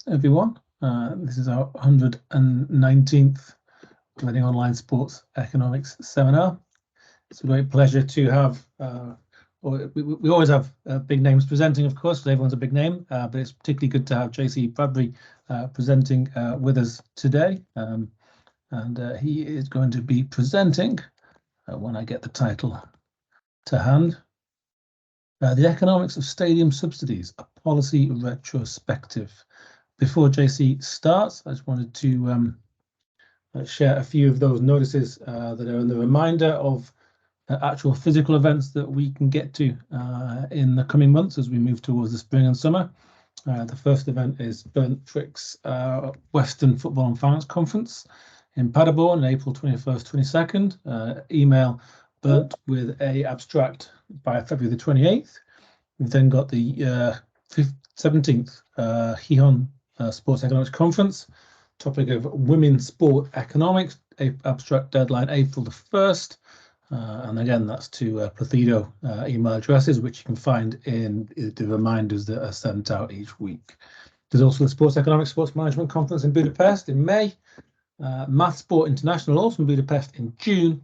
everyone. This is our 119th Reading Online Sports Economics Seminar. It's a great pleasure to have, we always have big names presenting, of course, because everyone's a big name, but it's particularly good to have J.C. Bradbury presenting with us today. And he is going to be presenting, when I get the title to hand, The Economics of Stadium Subsidies, a Policy Retrospective. Before JC starts, I just wanted to share a few of those notices that are in the reminder of actual physical events that we can get to in the coming months as we move towards the spring and summer. The first event is Bernd Frick's Western Football and Finance Conference in Paderborn on April 21st, 22nd. Email Bernd with a abstract by February the 28th. We've then got the 17th Gihon Sports Economics Conference, topic of women's sport economics, abstract deadline April the 1st. And again, that's to Pluthido email addresses, which you can find in the reminders that are sent out each week. There's also the Sports Economics Sports Management Conference in Budapest in May, Math Sport International also in Budapest in June.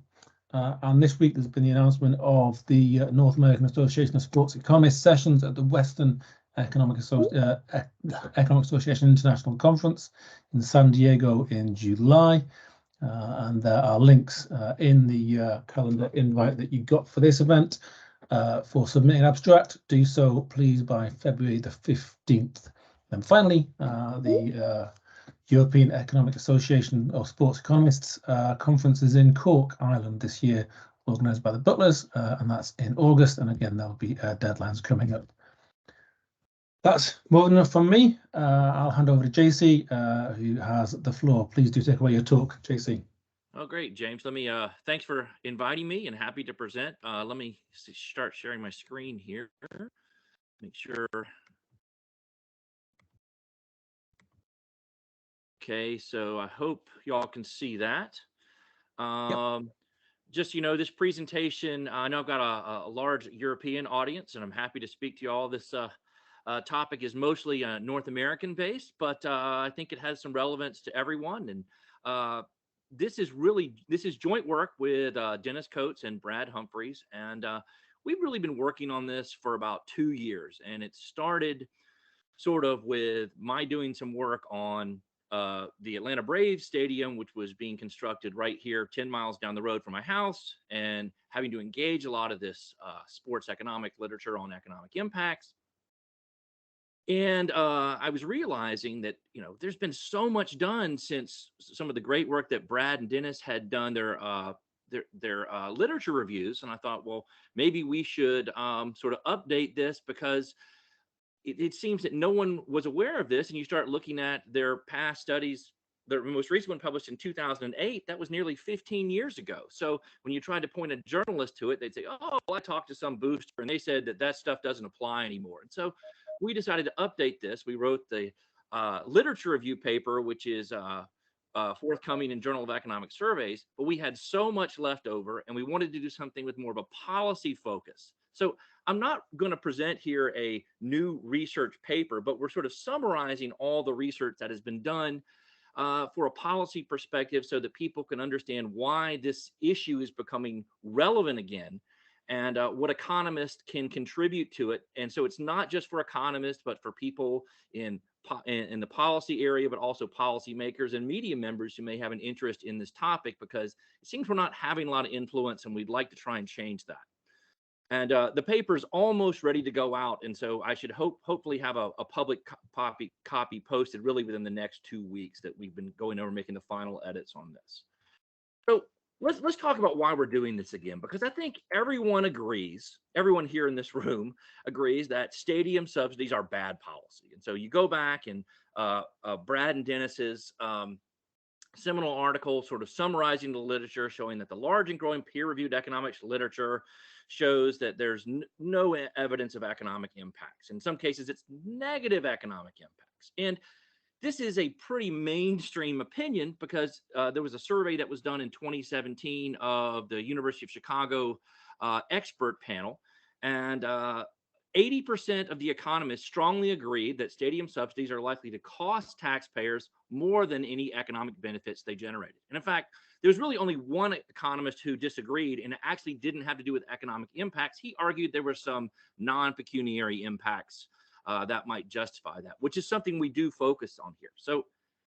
And this week there's been the announcement of the North American Association of Sports Economists sessions at the Western Economic Association International Conference in San Diego in July. And there are links in the calendar invite that you got for this event for submitting an abstract. Do so, please, by February the 15th. And finally, the European Economic Association of Sports Economists conference is in Cork, Ireland this year, organised by the Butlers, and that's in August. And again, there'll be deadlines coming up. That's more than enough from me. I'll hand over to JC, who has the floor. Please do take away your talk, JC. Oh, great, James. Let me, thanks for inviting me and happy to present. Let me start sharing my screen here. Make sure. Okay, so I hope y'all can see that. Yep. Just, this presentation, I know I've got a large European audience, and I'm happy to speak to you all. This topic is mostly North American based, but I think it has some relevance to everyone. And this is joint work with Dennis Coates and Brad Humphreys. And we've really been working on this for about 2 years. And it started sort of with my doing some work on the Atlanta Braves stadium, which was being constructed right here 10 miles down the road from my house, and having to engage a lot of this sports economic literature on economic impacts. And I was realizing that, there's been so much done since some of the great work that Brad and Dennis had done their literature reviews. And I thought, well, maybe we should sort of update this, because it seems that no one was aware of this. And you start looking at their past studies. The most recent one published in 2008, that was nearly 15 years ago. So when you tried to point a journalist to it, they'd say, oh, well, I talked to some booster and they said that stuff doesn't apply anymore. And so we decided to update this. We wrote the literature review paper, which is forthcoming in Journal of Economic Surveys, but we had so much left over and we wanted to do something with more of a policy focus. So I'm not going to present here a new research paper, but we're sort of summarizing all the research that has been done for a policy perspective, so that people can understand why this issue is becoming relevant again, and what economists can contribute to it. And so it's not just for economists, but for people in the policy area, but also policymakers and media members who may have an interest in this topic, because it seems we're not having a lot of influence, and we'd like to try and change that. And the paper's almost ready to go out, and so I should hopefully have a public copy posted really within the next 2 weeks, that we've been going over making the final edits on this. So let's talk about why we're doing this again, because I think everyone here in this room agrees that stadium subsidies are bad policy. And so you go back and Brad and Dennis's seminal article sort of summarizing the literature, showing that the large and growing peer-reviewed economics literature shows that there's no evidence of economic impacts. In some cases, it's negative economic impacts. And this is a pretty mainstream opinion, because there was a survey that was done in 2017 of the University of Chicago expert panel. And 80% of the economists strongly agreed that stadium subsidies are likely to cost taxpayers more than any economic benefits they generated. And in fact, there's really only one economist who disagreed, and it actually didn't have to do with economic impacts. He argued there were some non-pecuniary impacts that might justify that, which is something we do focus on here. So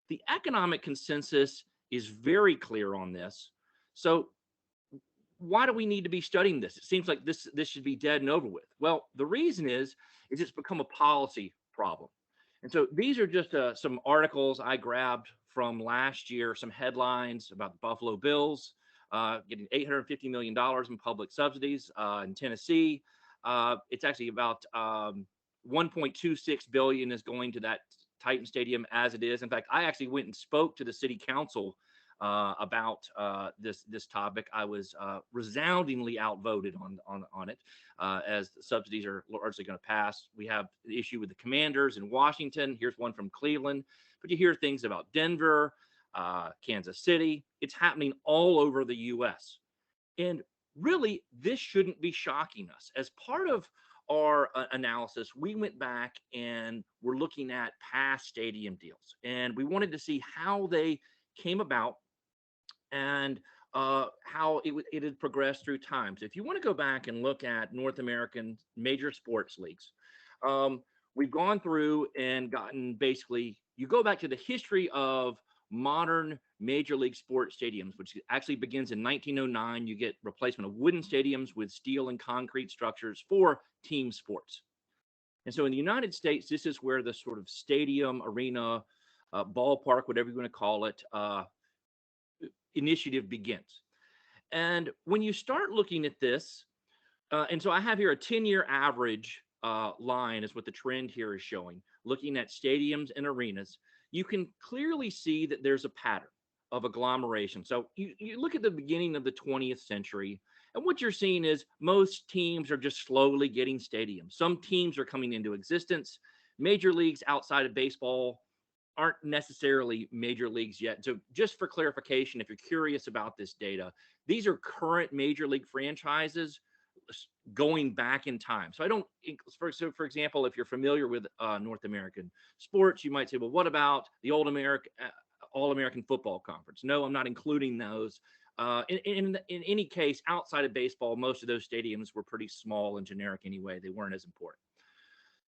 the economic consensus is very clear on this. So why do we need to be studying this? It seems like this should be dead and over with. Well, the reason is it's become a policy problem. And so these are just some articles I grabbed from last year, some headlines about the Buffalo Bills getting $850 million in public subsidies in Tennessee. It's actually about 1.26 billion is going to that Titan Stadium as it is. In fact, I actually went and spoke to the city council about this topic. I was resoundingly outvoted on it, as the subsidies are largely going to pass. We have the issue with the Commanders in Washington. Here's one from Cleveland, but you hear things about Denver, Kansas City. It's happening all over the U.S. And really, this shouldn't be shocking us. As part of our analysis, we went back and we're looking at past stadium deals, and we wanted to see how they came about and how it had progressed through time. So if you want to go back and look at North American major sports leagues, we've gone through and gotten basically, you go back to the history of modern major league sports stadiums, which actually begins in 1909. You get replacement of wooden stadiums with steel and concrete structures for team sports. And so in the United States, this is where the sort of stadium, arena, ballpark, whatever you want to call it, initiative begins. And when you start looking at this, and so I have here a 10-year average line is what the trend here is showing, looking at stadiums and arenas. You can clearly see that there's a pattern of agglomeration. So you look at the beginning of the 20th century, and what you're seeing is most teams are just slowly getting stadiums. Some teams are coming into existence. Major leagues outside of baseball aren't necessarily major leagues yet. So just for clarification, if you're curious about this data, these are current major league franchises going back in time. So I don't, for example, if you're familiar with North American sports, you might say, well, what about the All-American Football Conference? No, I'm not including those. In any case, outside of baseball, most of those stadiums were pretty small and generic anyway. They weren't as important.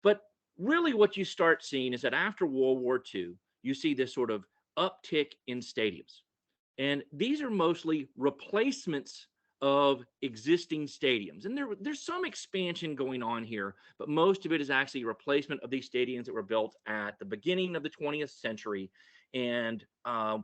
But really what you start seeing is that after World War II, you see this sort of uptick in stadiums. And these are mostly replacements of existing stadiums. And there's some expansion going on here, but most of it is actually replacement of these stadiums that were built at the beginning of the 20th century and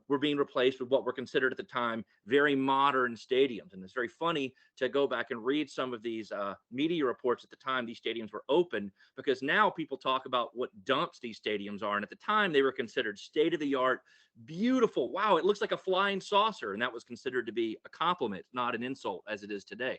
were being replaced with what were considered at the time very modern stadiums. And it's very funny to go back and read some of these media reports at the time these stadiums were open, because now people talk about what dumps these stadiums are. And at the time, they were considered state-of-the-art, beautiful. Wow, it looks like a flying saucer. And that was considered to be a compliment, not an insult, as it is today.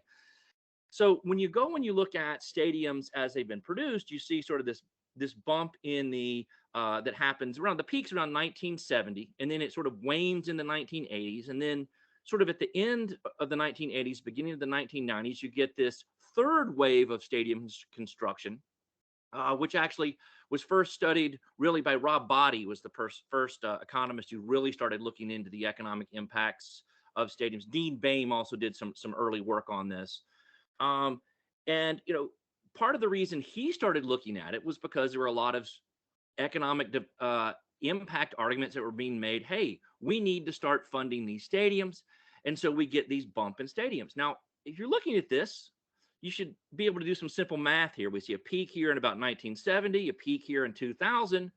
So when you go and you look at stadiums as they've been produced, you see sort of this bump in the that happens around the peaks around 1970, and then it sort of wanes in the 1980s, and then sort of at the end of the 1980s, beginning of the 1990s, you get this third wave of stadium construction, which actually was first studied really by Rob Body, was the first economist who really started looking into the economic impacts of stadiums. Dean Boehm also did some early work on this. And, you know, part of the reason he started looking at it was because there were a lot of economic impact arguments that were being made. Hey, we need to start funding these stadiums. And so we get these bump in stadiums. Now, if you're looking at this, you should be able to do some simple math here. We see a peak here in about 1970, a peak here in 2000.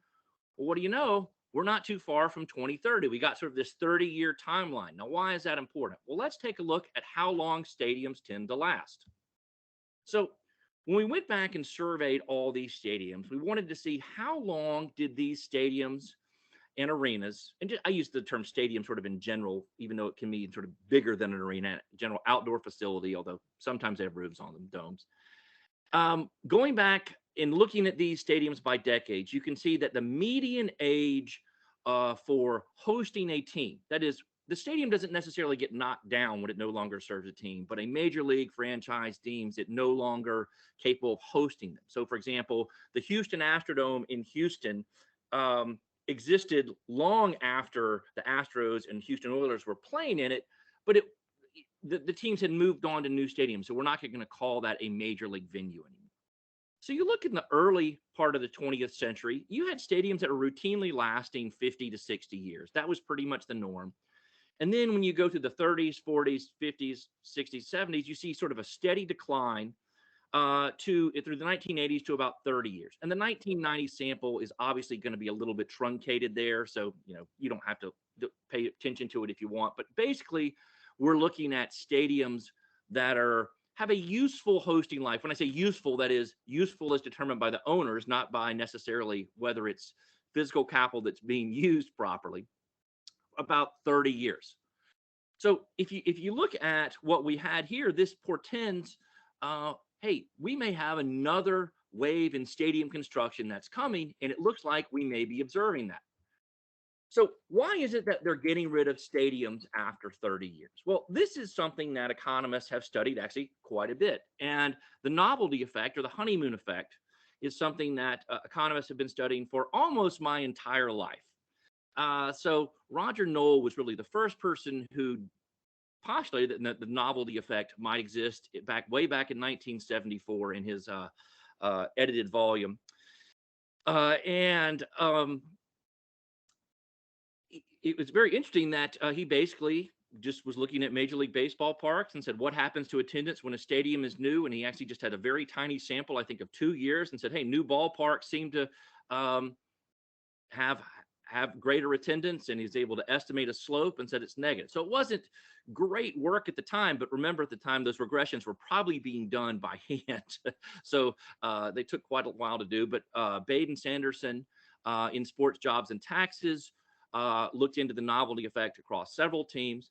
Well, what do you know? We're not too far from 2030. We got sort of this 30-year timeline. Now, why is that important? Well, let's take a look at how long stadiums tend to last. So when we went back and surveyed all these stadiums, we wanted to see how long did these stadiums and arenas, and I use the term stadium sort of in general, even though it can be sort of bigger than an arena, general outdoor facility, although sometimes they have roofs on them, domes. Going back and looking at these stadiums by decades, you can see that the median age for hosting a team, that is the stadium doesn't necessarily get knocked down when it no longer serves a team, but a major league franchise deems it no longer capable of hosting them. So, for example, the Houston Astrodome in Houston existed long after the Astros and Houston Oilers were playing in it, but the teams had moved on to new stadiums, so we're not going to call that a major league venue anymore. So you look in the early part of the 20th century, you had stadiums that were routinely lasting 50 to 60 years. That was pretty much the norm. And then when you go through the 30s, 40s, 50s, 60s, 70s, you see sort of a steady decline through the 1980s to about 30 years. And the 1990 sample is obviously going to be a little bit truncated there. So, you don't have to pay attention to it if you want. But basically, we're looking at stadiums that have a useful hosting life. When I say useful, that is useful as determined by the owners, not by necessarily whether it's physical capital that's being used properly, about 30 years. So if you look at what we had here, this portends, hey, we may have another wave in stadium construction that's coming, and it looks like we may be observing that. So why is it that they're getting rid of stadiums after 30 years? Well, this is something that economists have studied actually quite a bit. And the novelty effect, or the honeymoon effect, is something that economists have been studying for almost my entire life. So Roger Noll was really the first person who postulated that the novelty effect might exist way back in 1974 in his edited volume. It was very interesting that he basically just was looking at Major League Baseball parks and said, what happens to attendance when a stadium is new? And he actually just had a very tiny sample, I think, of 2 years, and said, hey, new ballparks seem to have greater attendance, and he's able to estimate a slope and said it's negative. So it wasn't great work at the time, but remember at the time, those regressions were probably being done by hand. So they took quite a while to do, but Baden Sanderson in Sports, Jobs, and Taxes looked into the novelty effect across several teams.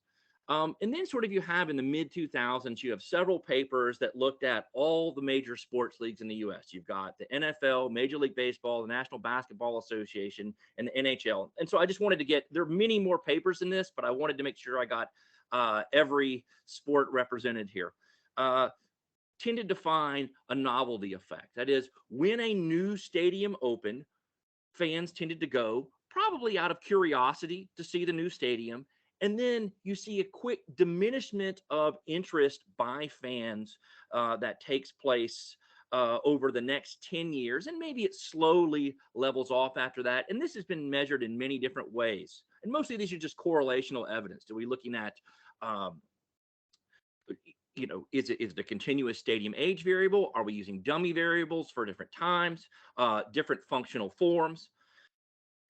And then sort of you have in the mid 2000s, you have several papers that looked at all the major sports leagues in the US. You've got the NFL, Major League Baseball, the National Basketball Association, and the NHL. And so I just wanted to there are many more papers in this, but I wanted to make sure I got every sport represented here. Tended to find a novelty effect. That is, when a new stadium opened, fans tended to go probably out of curiosity to see the new stadium. And then you see a quick diminishment of interest by fans that takes place over the next 10 years. And maybe it slowly levels off after that. And this has been measured in many different ways. And mostly these are just correlational evidence. Are we looking at, is the continuous stadium age variable? Are we using dummy variables for different times, different functional forms?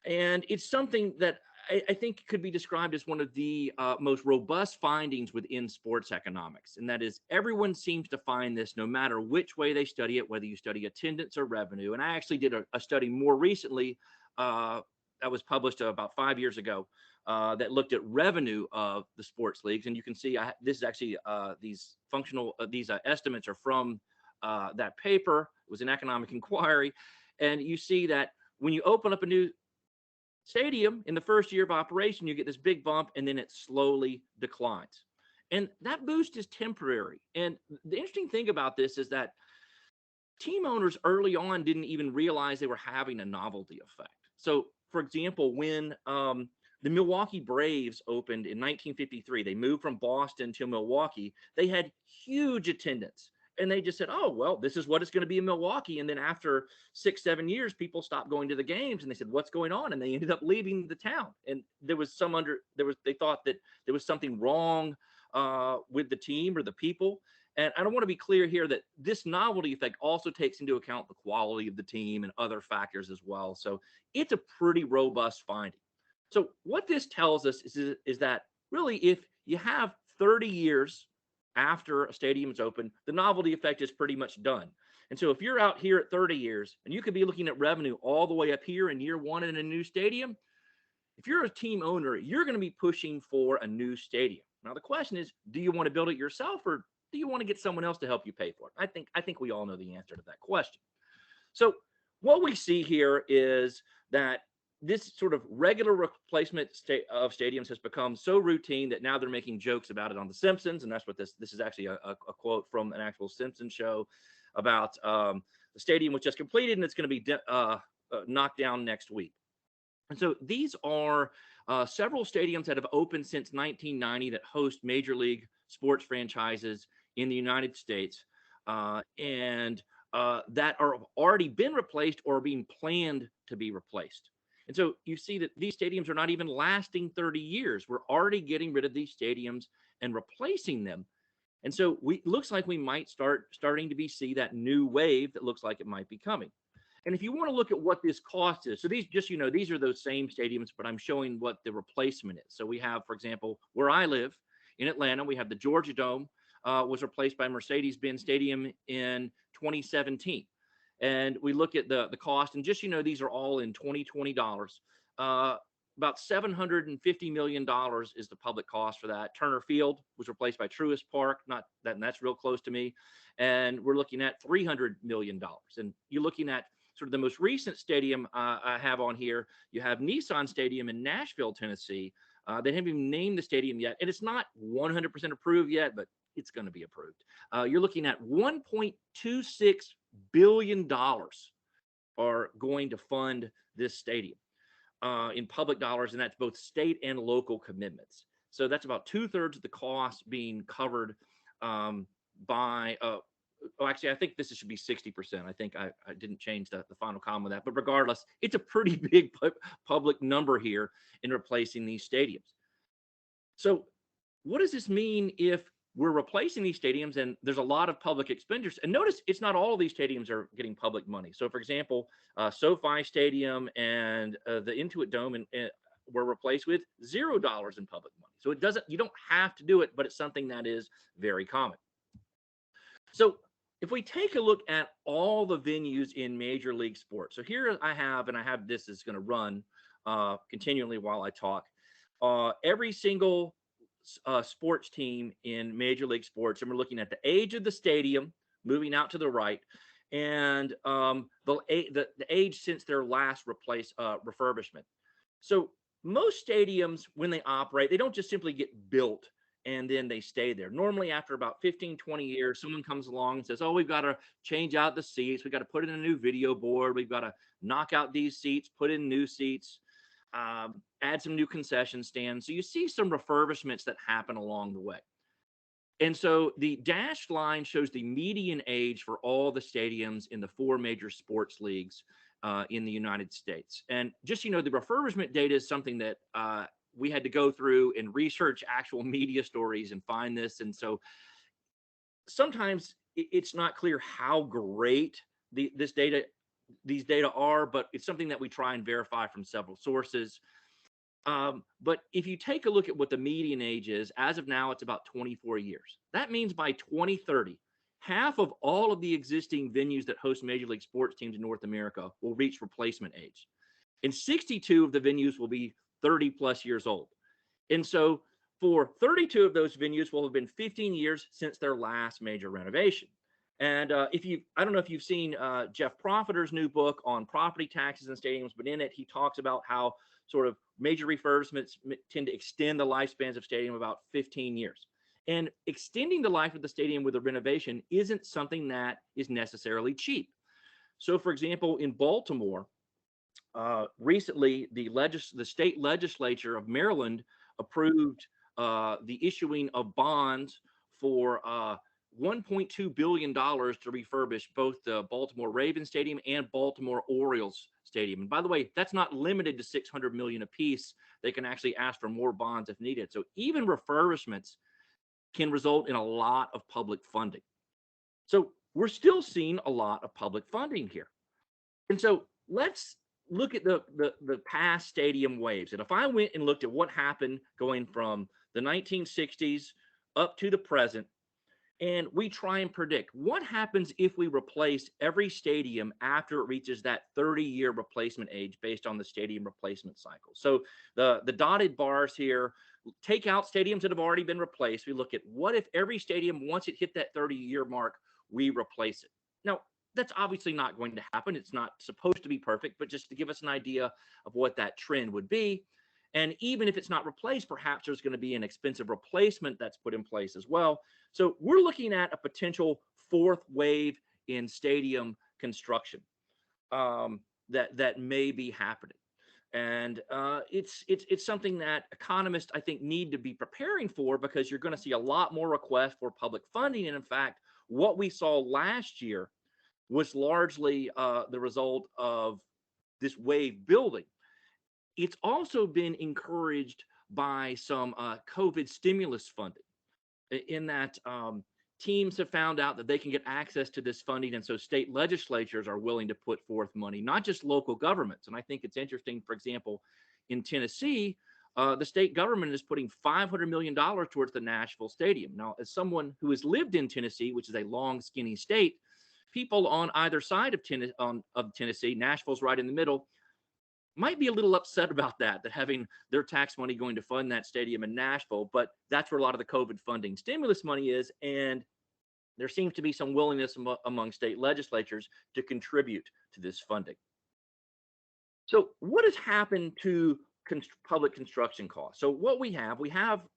And it's something that I think could be described as one of the most robust findings within sports economics. And that is, everyone seems to find this no matter which way they study it, whether you study attendance or revenue. And I actually did a study more recently that was published about 5 years ago that looked at revenue of the sports leagues. And you can see this is actually these estimates are from that paper. It was an economic inquiry. And you see that when you open up a new stadium in the first year of operation, you get this big bump, and then it slowly declines. And that boost is temporary. And the interesting thing about this is that team owners early on didn't even realize they were having a novelty effect. So, for example, when the Milwaukee Braves opened in 1953, they moved from Boston to Milwaukee, they had huge attendance. And they just said, oh, well, this is what it's going to be in Milwaukee. And then after 6-7 years, people stopped going to the games, and they said, what's going on? And they ended up leaving the town. And they thought that there was something wrong with the team or the people. And I don't want to be clear here that this novelty effect also takes into account the quality of the team and other factors as well. So it's a pretty robust finding. So what this tells us is that really, if you have 30 years after a stadium is open, the novelty effect is pretty much done. And so if you're out here at 30 years, and you could be looking at revenue all the way up here in year one in a new stadium, if you're a team owner, you're going to be pushing for a new stadium. Now, the question is, do you want to build it yourself, or do you want to get someone else to help you pay for it? I think we all know the answer to that question. So what we see here is that this sort of regular replacement of stadiums has become so routine that now they're making jokes about it on The Simpsons, and that's what this is actually a quote from an actual Simpsons show about the stadium was just completed and it's going to be knocked down next week. And so these are several stadiums that have opened since 1990 that host major league sports franchises in the United States, and that are already been replaced or being planned to be replaced. And so you see that these stadiums are not even lasting 30 years. We're already getting rid of these stadiums and replacing them. And so looks like we might starting to see that new wave that looks like it might be coming. And if you want to look at what this cost is, so these just, these are those same stadiums, but I'm showing what the replacement is. So we have, for example, where I live in Atlanta, we have the Georgia Dome was replaced by Mercedes-Benz Stadium in 2017. And we look at the cost, and just, these are all in 2020 dollars. About $750 million is the public cost for that. Turner Field was replaced by Truist Park, not that, and that's real close to me. And we're looking at $300 million. And you're looking at sort of the most recent stadium I have on here. You have Nissan Stadium in Nashville, Tennessee. They haven't even named the stadium yet, and it's not 100% approved yet, but it's going to be approved. You're looking at $1.26 billion are going to fund this stadium in public dollars, and that's both state and local commitments. So that's about 2/3 of the cost being covered by actually, I think this should be 60%. I think I didn't change the final column of that, but regardless, it's a pretty big public number here in replacing these stadiums. So what does this mean if we're replacing these stadiums and there's a lot of public expenditures? And notice it's not all of these stadiums are getting public money. So for example, SoFi Stadium and the Intuit Dome were replaced with $0 in public money. So you don't have to do it, but it's something that is very common. So if we take a look at all the venues in Major League Sports, so here I have this is going to run continually while I talk, every single sports team in Major League Sports, and we're looking at the age of the stadium, moving out to the right, and the age since their last refurbishment. So most stadiums, when they operate, they don't just simply get built and then they stay there. Normally, after about 15, 20 years, someone comes along and says, oh, we've got to change out the seats. We've got to put in a new video board. We've got to knock out these seats, put in new seats, add some new concession stands. So you see some refurbishments that happen along the way. And so the dashed line shows the median age for all the stadiums in the 4 major sports leagues in the United States. And just, the refurbishment data is something that we had to go through and research actual media stories and find this. And so sometimes it's not clear how great these data are, but it's something that we try and verify from several sources. But if you take a look at what the median age is, as of now, it's about 24 years. That means by 2030, half of all of the existing venues that host Major League Sports teams in North America will reach replacement age. And 62 of the venues will be 30 plus years old. And so for 32 of those venues will have been 15 years since their last major renovation. And I don't know if you've seen Jeff Profiter's new book on property taxes and stadiums, but in it, he talks about how sort of major refurbishments tend to extend the lifespans of stadium about 15 years. And extending the life of the stadium with a renovation isn't something that is necessarily cheap. So for example, in Baltimore, recently, the state legislature of Maryland approved the issuing of bonds for $1.2 billion to refurbish both the Baltimore Ravens Stadium and Baltimore Orioles Stadium. And by the way, that's not limited to $600 million apiece. They can actually ask for more bonds if needed. So even refurbishments can result in a lot of public funding. So we're still seeing a lot of public funding here. And so let's look at the past stadium waves. And if I went and looked at what happened going from the 1960s up to the present, and we try and predict what happens if we replace every stadium after it reaches that 30-year replacement age based on the stadium replacement cycle. So the dotted bars here take out stadiums that have already been replaced. We look at what if every stadium, once it hit that 30-year mark, we replace it. Now, That's obviously not going to happen. It's not supposed to be perfect, but just to give us an idea of what that trend would be. And even if it's not replaced, perhaps there's going to be an expensive replacement that's put in place as well. So we're looking at a potential fourth wave in stadium construction that may be happening. And it's something that economists, I think, need to be preparing for, because you're going to see a lot more requests for public funding. And in fact, what we saw last year was largely the result of this wave building. It's also been encouraged by some COVID stimulus funding, in that teams have found out that they can get access to this funding. And so state legislatures are willing to put forth money, not just local governments. And I think it's interesting, for example, in Tennessee, the state government is putting $500 million towards the Nashville Stadium. Now, as someone who has lived in Tennessee, which is a long, skinny state, people on either side of Tennessee, Nashville's right in the middle, might be a little upset about that having their tax money going to fund that stadium in Nashville. But that's where a lot of the COVID funding stimulus money is. And there seems to be some willingness among state legislatures to contribute to this funding. So what has happened to public construction costs? So what we have,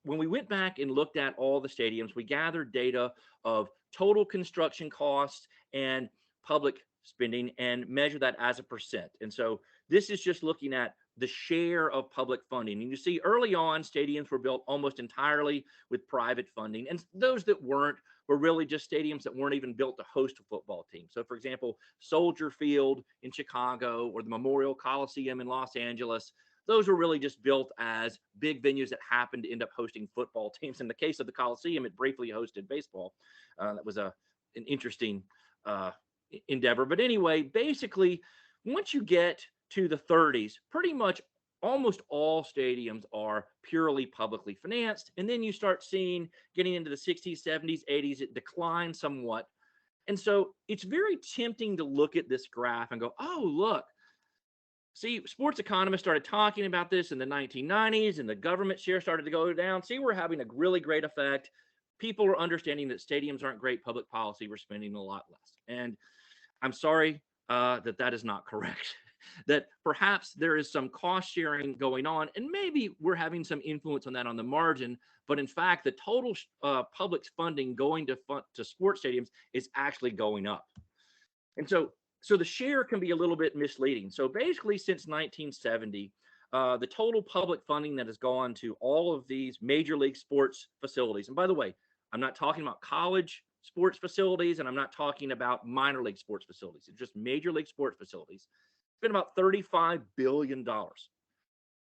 when we went back and looked at all the stadiums, we gathered data of total construction costs and public spending and measure that as a percent. And so this is just looking at the share of public funding. And you see early on, stadiums were built almost entirely with private funding. And those that weren't were really just stadiums that weren't even built to host a football team. So for example, Soldier Field in Chicago or the Memorial Coliseum in Los Angeles, those were really just built as big venues that happened to end up hosting football teams. In the case of the Coliseum, it briefly hosted baseball. That was an interesting endeavor. But anyway, basically, once you get to the 30s, pretty much almost all stadiums are purely publicly financed. And then you start seeing, getting into the 60s, 70s, 80s, it declines somewhat. And so it's very tempting to look at this graph and go, oh, look, see, sports economists started talking about this in the 1990s, and the government share started to go down. See, we're having a really great effect. People are understanding that stadiums aren't great public policy. We're spending a lot less. And I'm sorry that is not correct. That perhaps there is some cost sharing going on, and maybe we're having some influence on that on the margin. But in fact, the total public funding going to sports stadiums is actually going up. And so the share can be a little bit misleading. So basically, since 1970, the total public funding that has gone to all of these major league sports facilities, and by the way, I'm not talking about college sports facilities, and I'm not talking about minor league sports facilities. It's just major league sports facilities. It's been about $35 billion.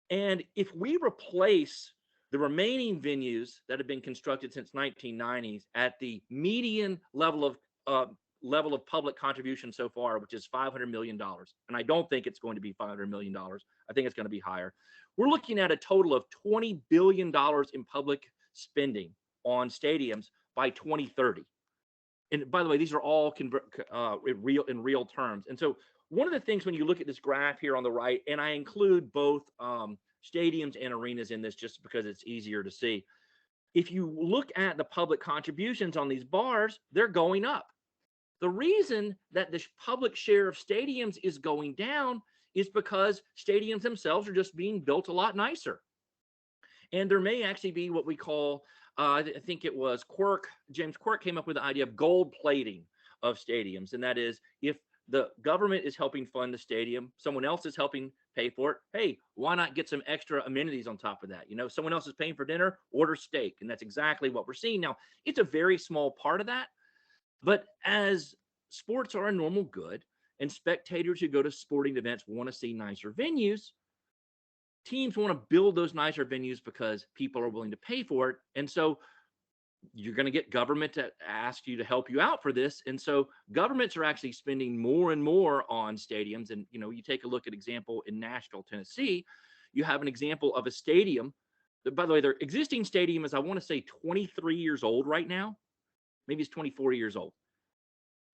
And if we replace the remaining venues that have been constructed since 1990s at the median level of public contribution so far, which is $500 million, and I don't think it's going to be $500 million. I think it's going to be higher. We're looking at a total of $20 billion in public spending on stadiums by 2030. And by the way, these are all in real terms. And so one of the things when you look at this graph here on the right, and I include both stadiums and arenas in this just because it's easier to see. If you look at the public contributions on these bars, they're going up. The reason that the public share of stadiums is going down is because stadiums themselves are just being built a lot nicer. And there may actually be what we call, I think it was James Quirk came up with the idea of gold plating of stadiums. And that is, if the government is helping fund the stadium, someone else is helping pay for it. Hey, why not get some extra amenities on top of that? You know, someone else is paying for dinner, order steak. And that's exactly what we're seeing. Now, it's a very small part of that. But as sports are a normal good, and spectators who go to sporting events want to see nicer venues, teams want to build those nicer venues because people are willing to pay for it. And so you're going to get government to ask you to help you out for this. And so governments are actually spending more and more on stadiums. And, you know, you take a look at example in Nashville, Tennessee, you have an example of a stadium. By the way, their existing stadium is, I want to say, 23 years old right now. Maybe it's 24 years old.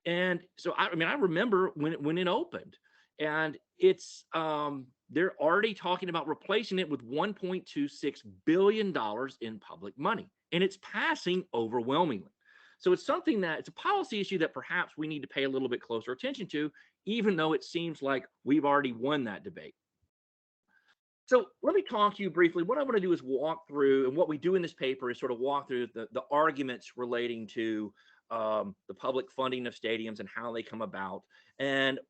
And so, I remember when it opened, and it's, they're already talking about replacing it with $1.26 billion in public money, and it's passing overwhelmingly. So it's something that it's a policy issue that perhaps we need to pay a little bit closer attention to, even though it seems like we've already won that debate. So let me talk to you briefly. What I want to do is walk through, and what we do in this paper is sort of walk through the arguments relating to the public funding of stadiums and how they come about. And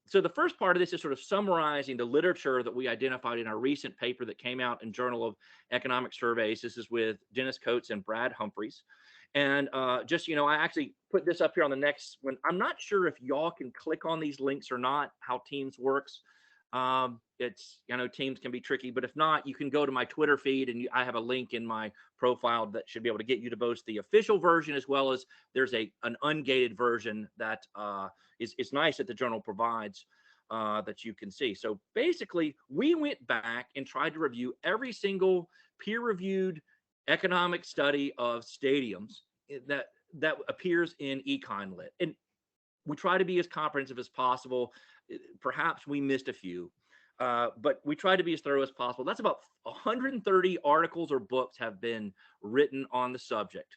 so the first part of this is sort of summarizing the literature that we identified in our recent paper that came out in Journal of Economic Surveys. This is with Dennis Coates and Brad Humphreys. And just, you know, I actually put this up here on the next one. I'm not sure if y'all can click on these links or not, how Teams works. It's, you know, Teams can be tricky, but if not, you can go to my Twitter feed, and I have a link in my profile that should be able to get you to both the official version, as well as there's an ungated version that is nice that the journal provides that you can see. So basically, we went back and tried to review every single peer-reviewed economic study of stadiums that appears in EconLit, and we try to be as comprehensive as possible. Perhaps we missed a few, but we try to be as thorough as possible. That's about 130 articles or books have been written on the subject.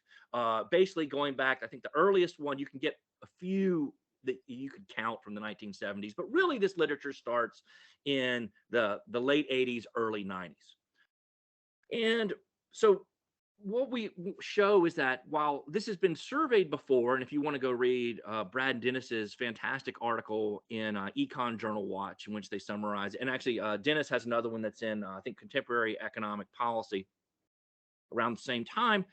Basically going back, I think the earliest one, you can get a few that you could count from the 1970s, but really this literature starts in the late 80s, early 90s. And so what we show is that while this has been surveyed before, and if you want to go read Brad and Dennis's fantastic article in Econ Journal Watch, in which they summarize, and actually Dennis has another one that's in, I think, Contemporary Economic Policy around the same time,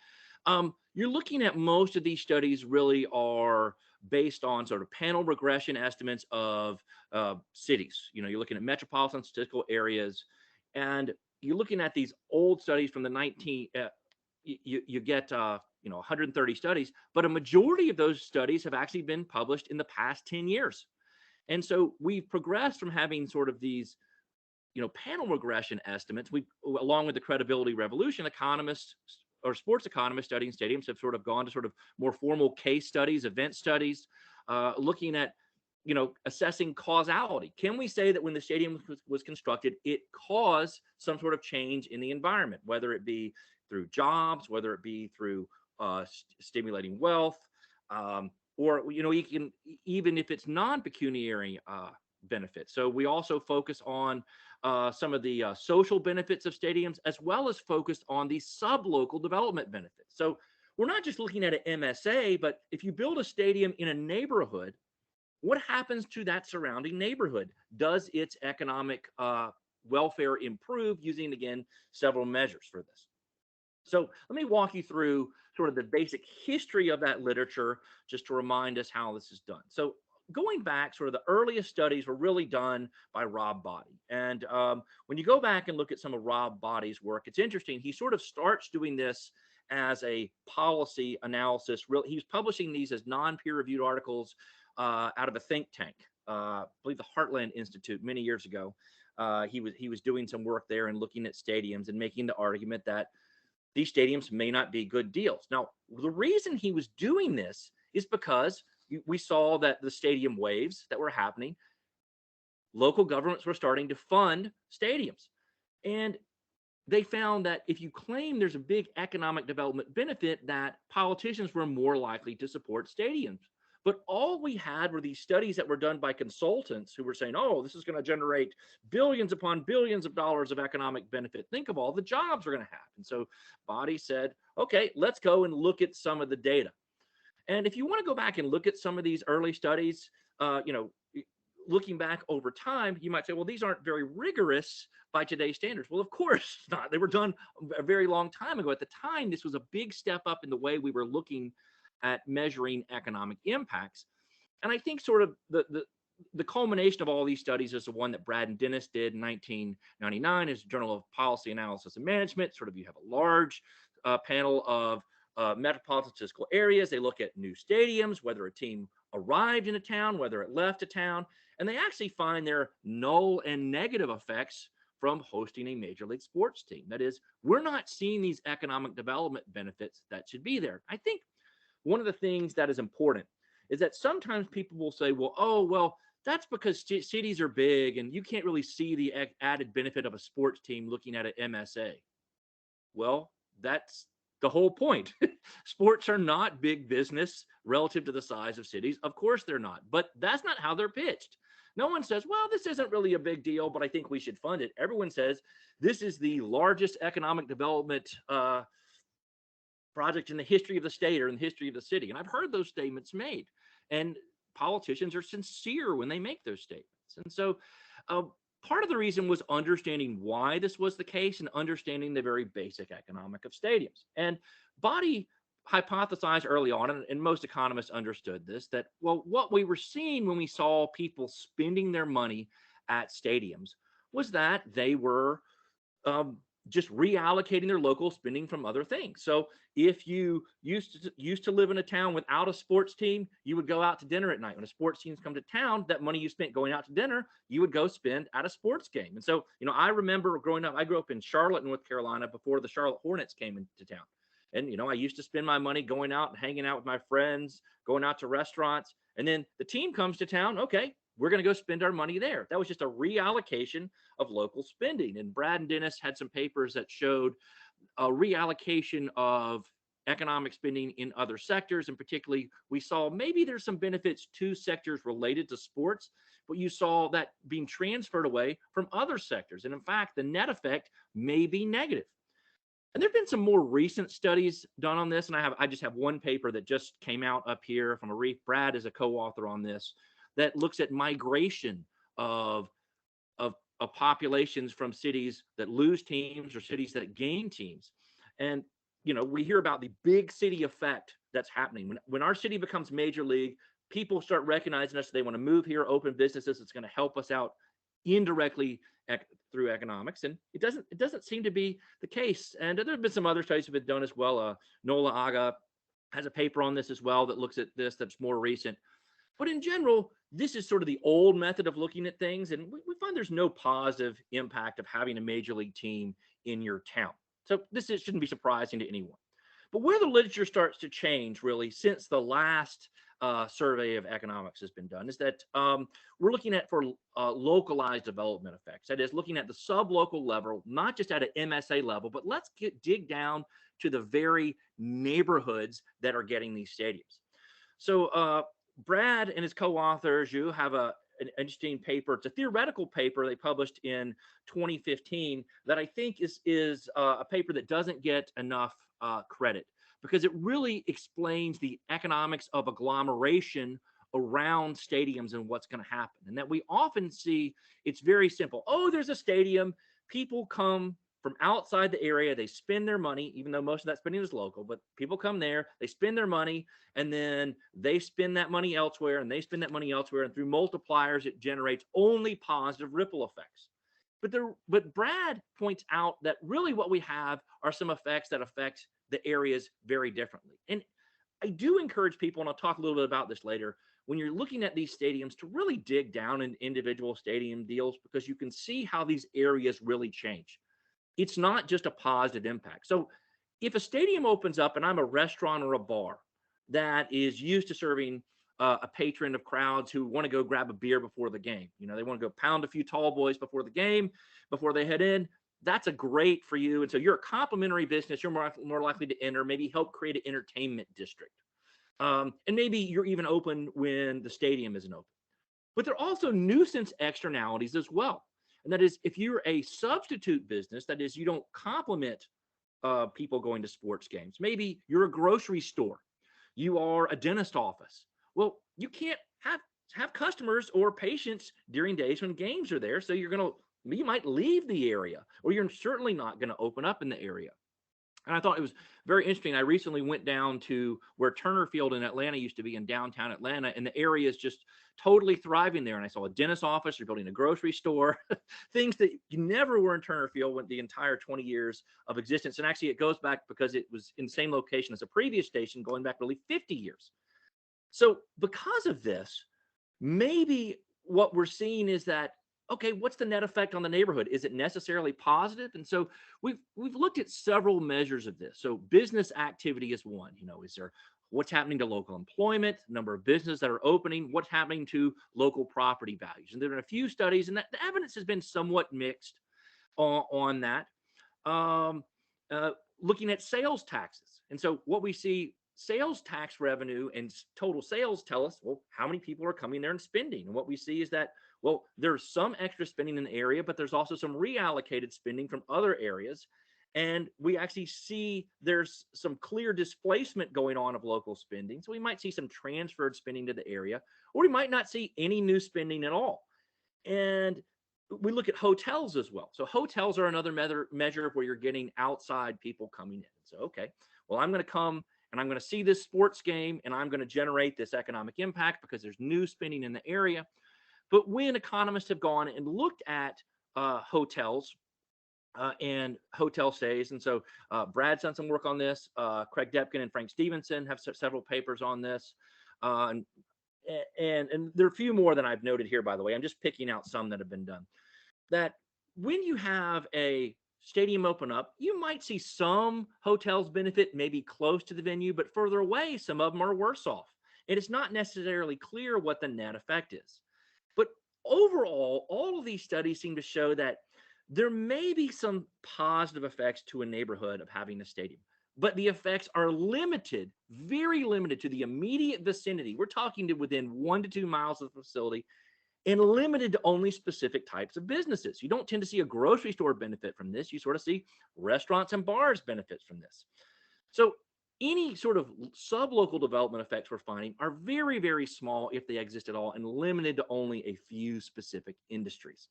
you're looking at most of these studies really are based on sort of panel regression estimates of cities. You know, you're looking at metropolitan statistical areas, and you're looking at these old studies from the you get 130 studies, but a majority of those studies have actually been published in the past 10 years. And so we've progressed from having sort of these, panel regression estimates. We, along with the credibility revolution, economists or sports economists studying stadiums have sort of gone to sort of more formal case studies, event studies, looking at, assessing causality. Can we say that when the stadium was constructed, it caused some sort of change in the environment, whether it be through jobs, whether it be through stimulating wealth, or even if it's non-pecuniary benefits. So we also focus on some of the social benefits of stadiums, as well as focused on the sub-local development benefits. So we're not just looking at an MSA, but if you build a stadium in a neighborhood, what happens to that surrounding neighborhood? Does its economic welfare improve, using, again, several measures for this? So let me walk you through sort of the basic history of that literature, just to remind us how this is done. So going back, sort of the earliest studies were really done by Rob Body. And when you go back and look at some of Rob Body's work, it's interesting. He sort of starts doing this as a policy analysis. He's publishing these as non-peer-reviewed articles out of a think tank, I believe the Heartland Institute, many years ago. He was doing some work there and looking at stadiums and making the argument that these stadiums may not be good deals. Now, the reason he was doing this is because we saw that the stadium waves that were happening, local governments were starting to fund stadiums. And they found that if you claim there's a big economic development benefit, that politicians were more likely to support stadiums. But all we had were these studies that were done by consultants who were saying, oh, this is going to generate billions upon billions of dollars of economic benefit. Think of all the jobs we're going to have. And so Body said, okay, let's go and look at some of the data. And if you want to go back and look at some of these early studies, looking back over time, you might say, well, these aren't very rigorous by today's standards. Well, of course not. They were done a very long time ago. At the time, this was a big step up in the way we were looking at measuring economic impacts. And I think sort of the culmination of all these studies is the one that Brad and Dennis did in 1999 is Journal of Policy Analysis and Management. Sort of you have a large panel of metropolitan statistical areas. They look at new stadiums, whether a team arrived in a town, whether it left a town, and they actually find their null and negative effects from hosting a major league sports team. That is, we're not seeing these economic development benefits that should be there. I think one of the things that is important is that sometimes people will say, well, that's because cities are big and you can't really see the added benefit of a sports team looking at an MSA. Well, that's the whole point. Sports are not big business relative to the size of cities. Of course they're not, but that's not how they're pitched. No one says, well, this isn't really a big deal, but I think we should fund it. Everyone says this is the largest economic development project in the history of the state or in the history of the city. And I've heard those statements made. And politicians are sincere when they make those statements. And so part of the reason was understanding why this was the case and understanding the very basic economic of stadiums. And Body hypothesized early on, and most economists understood this, that, well, what we were seeing when we saw people spending their money at stadiums was that they were just reallocating their local spending from other things. So if you used to live in a town without a sports team, you would go out to dinner at night. When a sports teams come to town, that money you spent going out to dinner, you would go spend at a sports game. And so, I remember growing up, I grew up in Charlotte, North Carolina, before the Charlotte Hornets came into town. And, I used to spend my money going out and hanging out with my friends, going out to restaurants. And then the team comes to town. Okay, we're going to go spend our money there. That was just a reallocation of local spending. And Brad and Dennis had some papers that showed a reallocation of economic spending in other sectors. And particularly, we saw maybe there's some benefits to sectors related to sports, but you saw that being transferred away from other sectors. And in fact, the net effect may be negative. And there've been some more recent studies done on this. And I just have one paper that just came out up here from a reef. Brad is a co-author on this, that looks at migration of populations from cities that lose teams or cities that gain teams. And, we hear about the big city effect that's happening. When our city becomes major league, people start recognizing us. They want to move here, open businesses. It's going to help us out indirectly through economics. And it doesn't seem to be the case. And there have been some other studies that have been done as well. Nola Aga has a paper on this as well that looks at this, that's more recent. But in general, this is sort of the old method of looking at things. And we find there's no positive impact of having a major league team in your town. So shouldn't be surprising to anyone. But where the literature starts to change, really, since the last survey of economics has been done, is that we're looking at for localized development effects. That is, looking at the sub-local level, not just at an MSA level, but let's dig down to the very neighborhoods that are getting these stadiums. So Brad and his co-authors, you have an interesting paper. It's a theoretical paper they published in 2015 that I think is a paper that doesn't get enough credit, because it really explains the economics of agglomeration around stadiums and what's going to happen. And that we often see, it's very simple. Oh, there's a stadium. People come from outside the area. They spend their money, even though most of that spending is local, but people come there, they spend their money, and then they spend that money elsewhere, and they spend that money elsewhere. And through multipliers, it generates only positive ripple effects. But Brad points out that really what we have are some effects that affect the areas very differently. And I do encourage people, and I'll talk a little bit about this later, when you're looking at these stadiums, to really dig down in individual stadium deals, because you can see how these areas really change. It's not just a positive impact. So if a stadium opens up and I'm a restaurant or a bar that is used to serving a patron of crowds who want to go grab a beer before the game, they want to go pound a few tall boys before the game, before they head in, that's a great for you. And so you're a complementary business. You're more likely to enter, maybe help create an entertainment district. And maybe you're even open when the stadium isn't open. But there are also nuisance externalities as well. And that is, if you're a substitute business, that is, you don't complement people going to sports games. Maybe you're a grocery store. You are a dentist office. Well, you can't have customers or patients during days when games are there. So you might leave the area, or you're certainly not going to open up in the area. And I thought it was very interesting. I recently went down to where Turner Field in Atlanta used to be, in downtown Atlanta, and the area is just totally thriving there. And I saw a dentist office, they're building a grocery store, things that you never were in Turner Field with the entire 20 years of existence. And actually it goes back, because it was in the same location as a previous station, going back really 50 years. So because of this, maybe what we're seeing is that, okay, what's the net effect on the neighborhood? Is it necessarily positive? And so we've looked at several measures of this. So business activity is one. Is there what's happening to local employment, number of businesses that are opening, what's happening to local property values? And there have been a few studies, and the evidence has been somewhat mixed on that. looking at sales taxes. And so what we see, sales tax revenue and total sales tell us, well, how many people are coming there and spending? And what we see is that, well, there's some extra spending in the area, but there's also some reallocated spending from other areas. And we actually see there's some clear displacement going on of local spending. So we might see some transferred spending to the area, or we might not see any new spending at all. And we look at hotels as well. So hotels are another measure of where you're getting outside people coming in. So, okay, well, I'm going to come and I'm going to see this sports game and I'm going to generate this economic impact because there's new spending in the area. But when economists have gone and looked at hotels and hotel stays, and so Brad's done some work on this, Craig Depkin and Frank Stevenson have several papers on this. And there are a few more than I've noted here, by the way. I'm just picking out some that have been done. That when you have a stadium open up, you might see some hotels benefit maybe close to the venue, but further away, some of them are worse off. And it's not necessarily clear what the net effect is. But overall, all of these studies seem to show that there may be some positive effects to a neighborhood of having a stadium, but the effects are limited, very limited to the immediate vicinity. We're talking to within 1 to 2 miles of the facility, and limited to only specific types of businesses. You don't tend to see a grocery store benefit from this. You sort of see restaurants and bars benefit from this. So any sort of sub-local development effects we're finding are very, very small if they exist at all, and limited to only a few specific industries.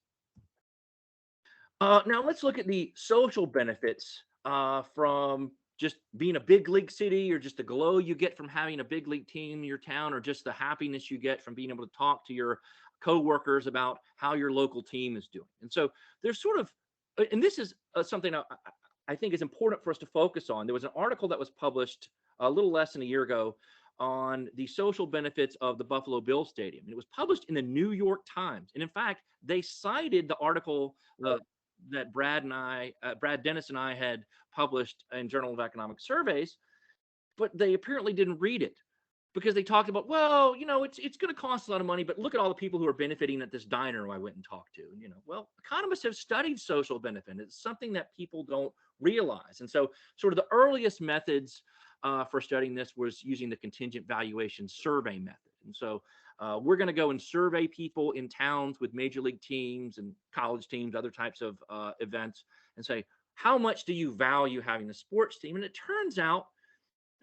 Now let's look at the social benefits from just being a big league city, or just the glow you get from having a big league team in your town, or just the happiness you get from being able to talk to your co-workers about how your local team is doing. And so there's sort of, and this is something I think is important for us to focus on. There was an article that was published a little less than a year ago on the social benefits of the Buffalo Bills Stadium. And it was published in the New York Times. And in fact, they cited the article that Brad Dennis and I had published in Journal of Economic Surveys, but they apparently didn't read it, because they talked about, well, it's going to cost a lot of money, but look at all the people who are benefiting at this diner who I went and talked to. Well, economists have studied social benefit. It's something that people don't realize. And so sort of the earliest methods for studying this was using the contingent valuation survey method. And so we're going to go and survey people in towns with major league teams and college teams, other types of events, and say, how much do you value having a sports team? And it turns out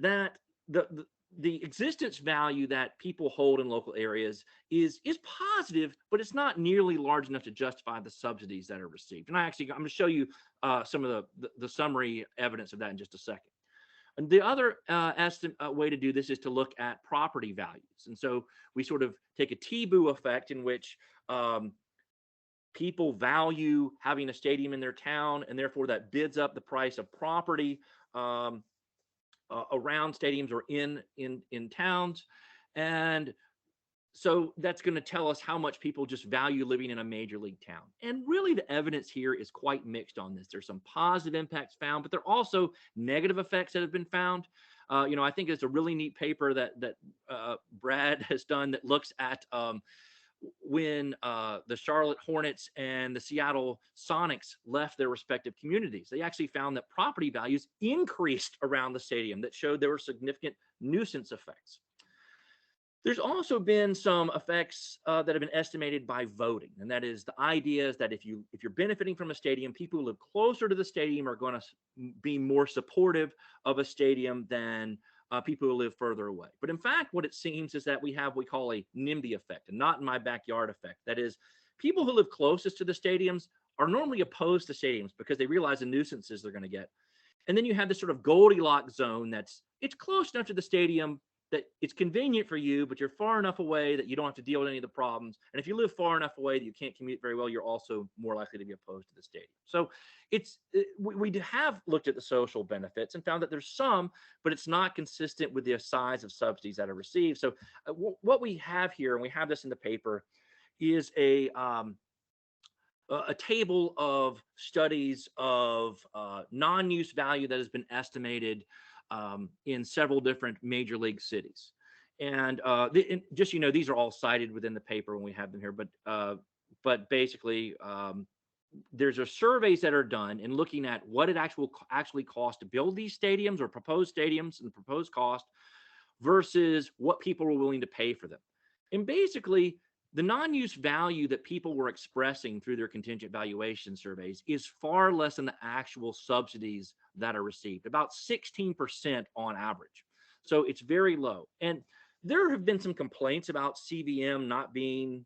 that the existence value that people hold in local areas is positive, but it's not nearly large enough to justify the subsidies that are received. And I'm going to show you some of the summary evidence of that in just a second. And the other way to do this is to look at property values. And so we sort of take a T-boo effect in which people value having a stadium in their town, and therefore that bids up the price of property around stadiums or in towns. And so that's going to tell us how much people just value living in a major league town. And really the evidence here is quite mixed on this. There's some positive impacts found, but there are also negative effects that have been found. I think it's a really neat paper that Brad has done that looks at when the Charlotte Hornets and the Seattle Sonics left their respective communities. They actually found that property values increased around the stadium, that showed there were significant nuisance effects. There's also been some effects that have been estimated by voting, and that is the idea is that if you're benefiting from a stadium, people who live closer to the stadium are going to be more supportive of a stadium than people who live further away. But in fact, what it seems is that we have what we call a NIMBY effect, a not in my backyard effect. That is, people who live closest to the stadiums are normally opposed to stadiums because they realize the nuisances they're going to get. And then you have this sort of Goldilocks zone it's close enough to the stadium that it's convenient for you, but you're far enough away that you don't have to deal with any of the problems. And if you live far enough away that you can't commute very well, you're also more likely to be opposed to the stadium. So we have looked at the social benefits and found that there's some, but it's not consistent with the size of subsidies that are received. So what we have here, and we have this in the paper, is a table of studies of non-use value that has been estimated in several different major league cities. And these are all cited within the paper when we have them here, but basically there's a surveys that are done in looking at what it actually costs to build these stadiums or proposed stadiums and the proposed cost versus what people were willing to pay for them. And basically, the non-use value that people were expressing through their contingent valuation surveys is far less than the actual subsidies that are received, about 16% on average. So it's very low. And there have been some complaints about CVM not being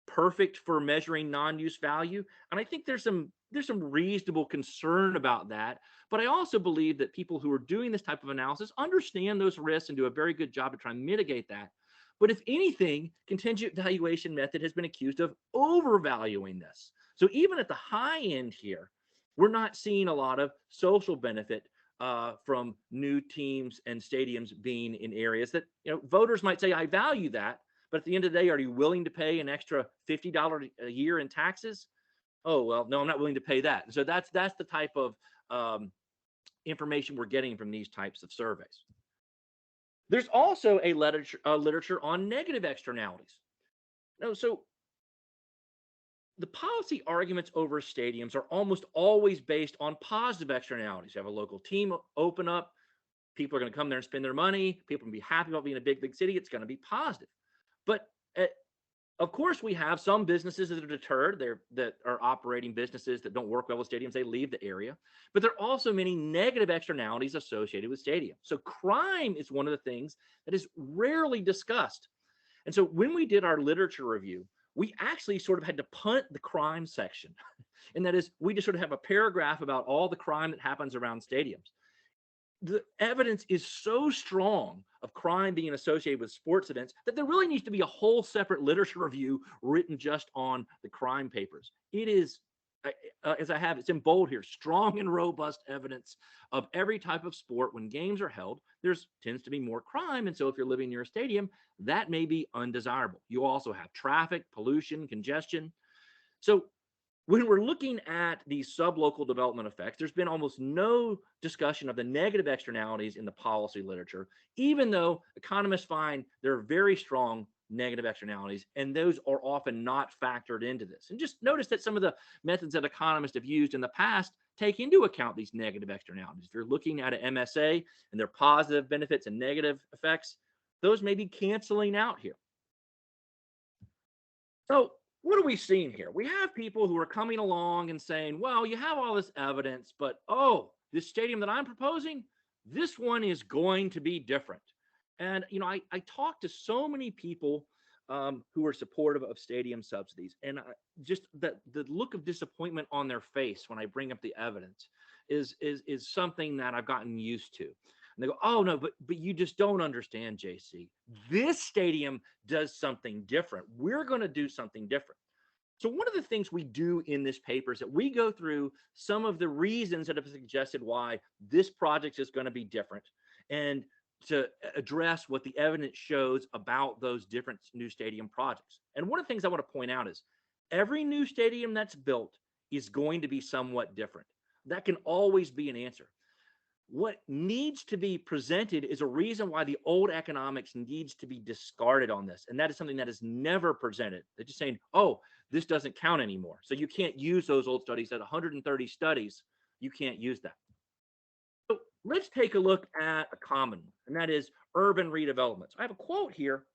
perfect for measuring non-use value. And I think there's some reasonable concern about that. But I also believe that people who are doing this type of analysis understand those risks and do a very good job to try and mitigate that. But if anything, contingent valuation method has been accused of overvaluing this. So even at the high end here, we're not seeing a lot of social benefit from new teams and stadiums being in areas that, voters might say, I value that. But at the end of the day, are you willing to pay an extra $50 a year in taxes? Oh, well, no, I'm not willing to pay that. So that's the type of information we're getting from these types of surveys. There's also a literature on negative externalities. So the policy arguments over stadiums are almost always based on positive externalities. You have a local team open up, people are going to come there and spend their money, people are going to be happy about being a big league city, it's going to be positive. But of course, we have some businesses that are deterred, that are operating businesses that don't work well with stadiums, they leave the area. But there are also many negative externalities associated with stadiums. So crime is one of the things that is rarely discussed. And so when we did our literature review, we actually sort of had to punt the crime section. And that is, we just sort of have a paragraph about all the crime that happens around stadiums. The evidence is so strong of crime being associated with sports events that there really needs to be a whole separate literature review written just on the crime papers. It is, as I have, it's in bold here, strong and robust evidence of every type of sport. When games are held, there's tends to be more crime. And so if you're living near a stadium, that may be undesirable. You also have traffic, pollution, congestion. So when we're looking at these sublocal development effects, there's been almost no discussion of the negative externalities in the policy literature, even though economists find there are very strong negative externalities, and those are often not factored into this. And just notice that some of the methods that economists have used in the past take into account these negative externalities. If you're looking at an MSA and their positive benefits and negative effects, those may be canceling out here. So what are we seeing here? We have people who are coming along and saying, well, you have all this evidence, but this stadium that I'm proposing, this one is going to be different. And, I talked to so many people who are supportive of stadium subsidies, and just the look of disappointment on their face when I bring up the evidence is something that I've gotten used to. And they go, oh, no, but you just don't understand, JC. This stadium does something different. We're going to do something different. So one of the things we do in this paper is that we go through some of the reasons that have suggested why this project is going to be different, and to address what the evidence shows about those different new stadium projects. And one of the things I want to point out is every new stadium that's built is going to be somewhat different. That can always be an answer. What needs to be presented is a reason why the old economics needs to be discarded on this. And that is something that is never presented. They're just saying, oh, this doesn't count anymore. So you can't use those old studies. At 130 studies, you can't use that. So let's take a look at a common one, and that is urban redevelopments. I have a quote here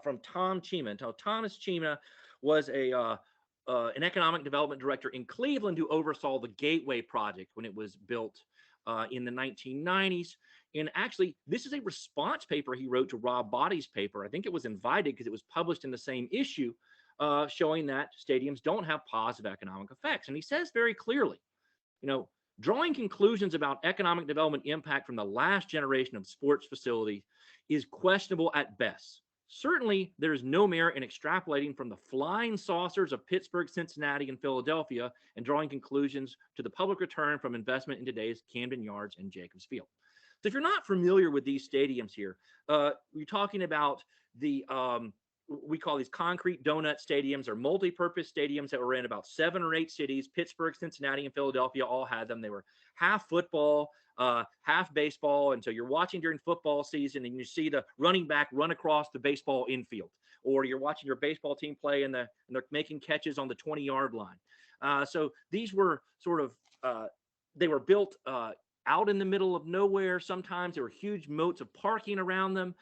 from Tom Chima. Now, Thomas Chima was an economic development director in Cleveland who oversaw the Gateway project when it was built in the 1990s. And actually, this is a response paper he wrote to Rob Body's paper. I think it was invited because it was published in the same issue, showing that stadiums don't have positive economic effects. And he says very clearly, drawing conclusions about economic development impact from the last generation of sports facility is questionable at best. Certainly, there is no merit in extrapolating from the flying saucers of Pittsburgh, Cincinnati, and Philadelphia and drawing conclusions to the public return from investment in today's Camden Yards and Jacobs Field. So if you're not familiar with these stadiums here, we're talking about the we call these concrete donut stadiums or multi-purpose stadiums that were in about 7 or 8 cities. Pittsburgh, Cincinnati, and Philadelphia all had them. They were half football, half baseball. And so you're watching during football season and you see the running back run across the baseball infield, or you're watching your baseball team play and they're making catches on the 20-yard line. So these were sort of, they were built out in the middle of nowhere. Sometimes there were huge moats of parking around them.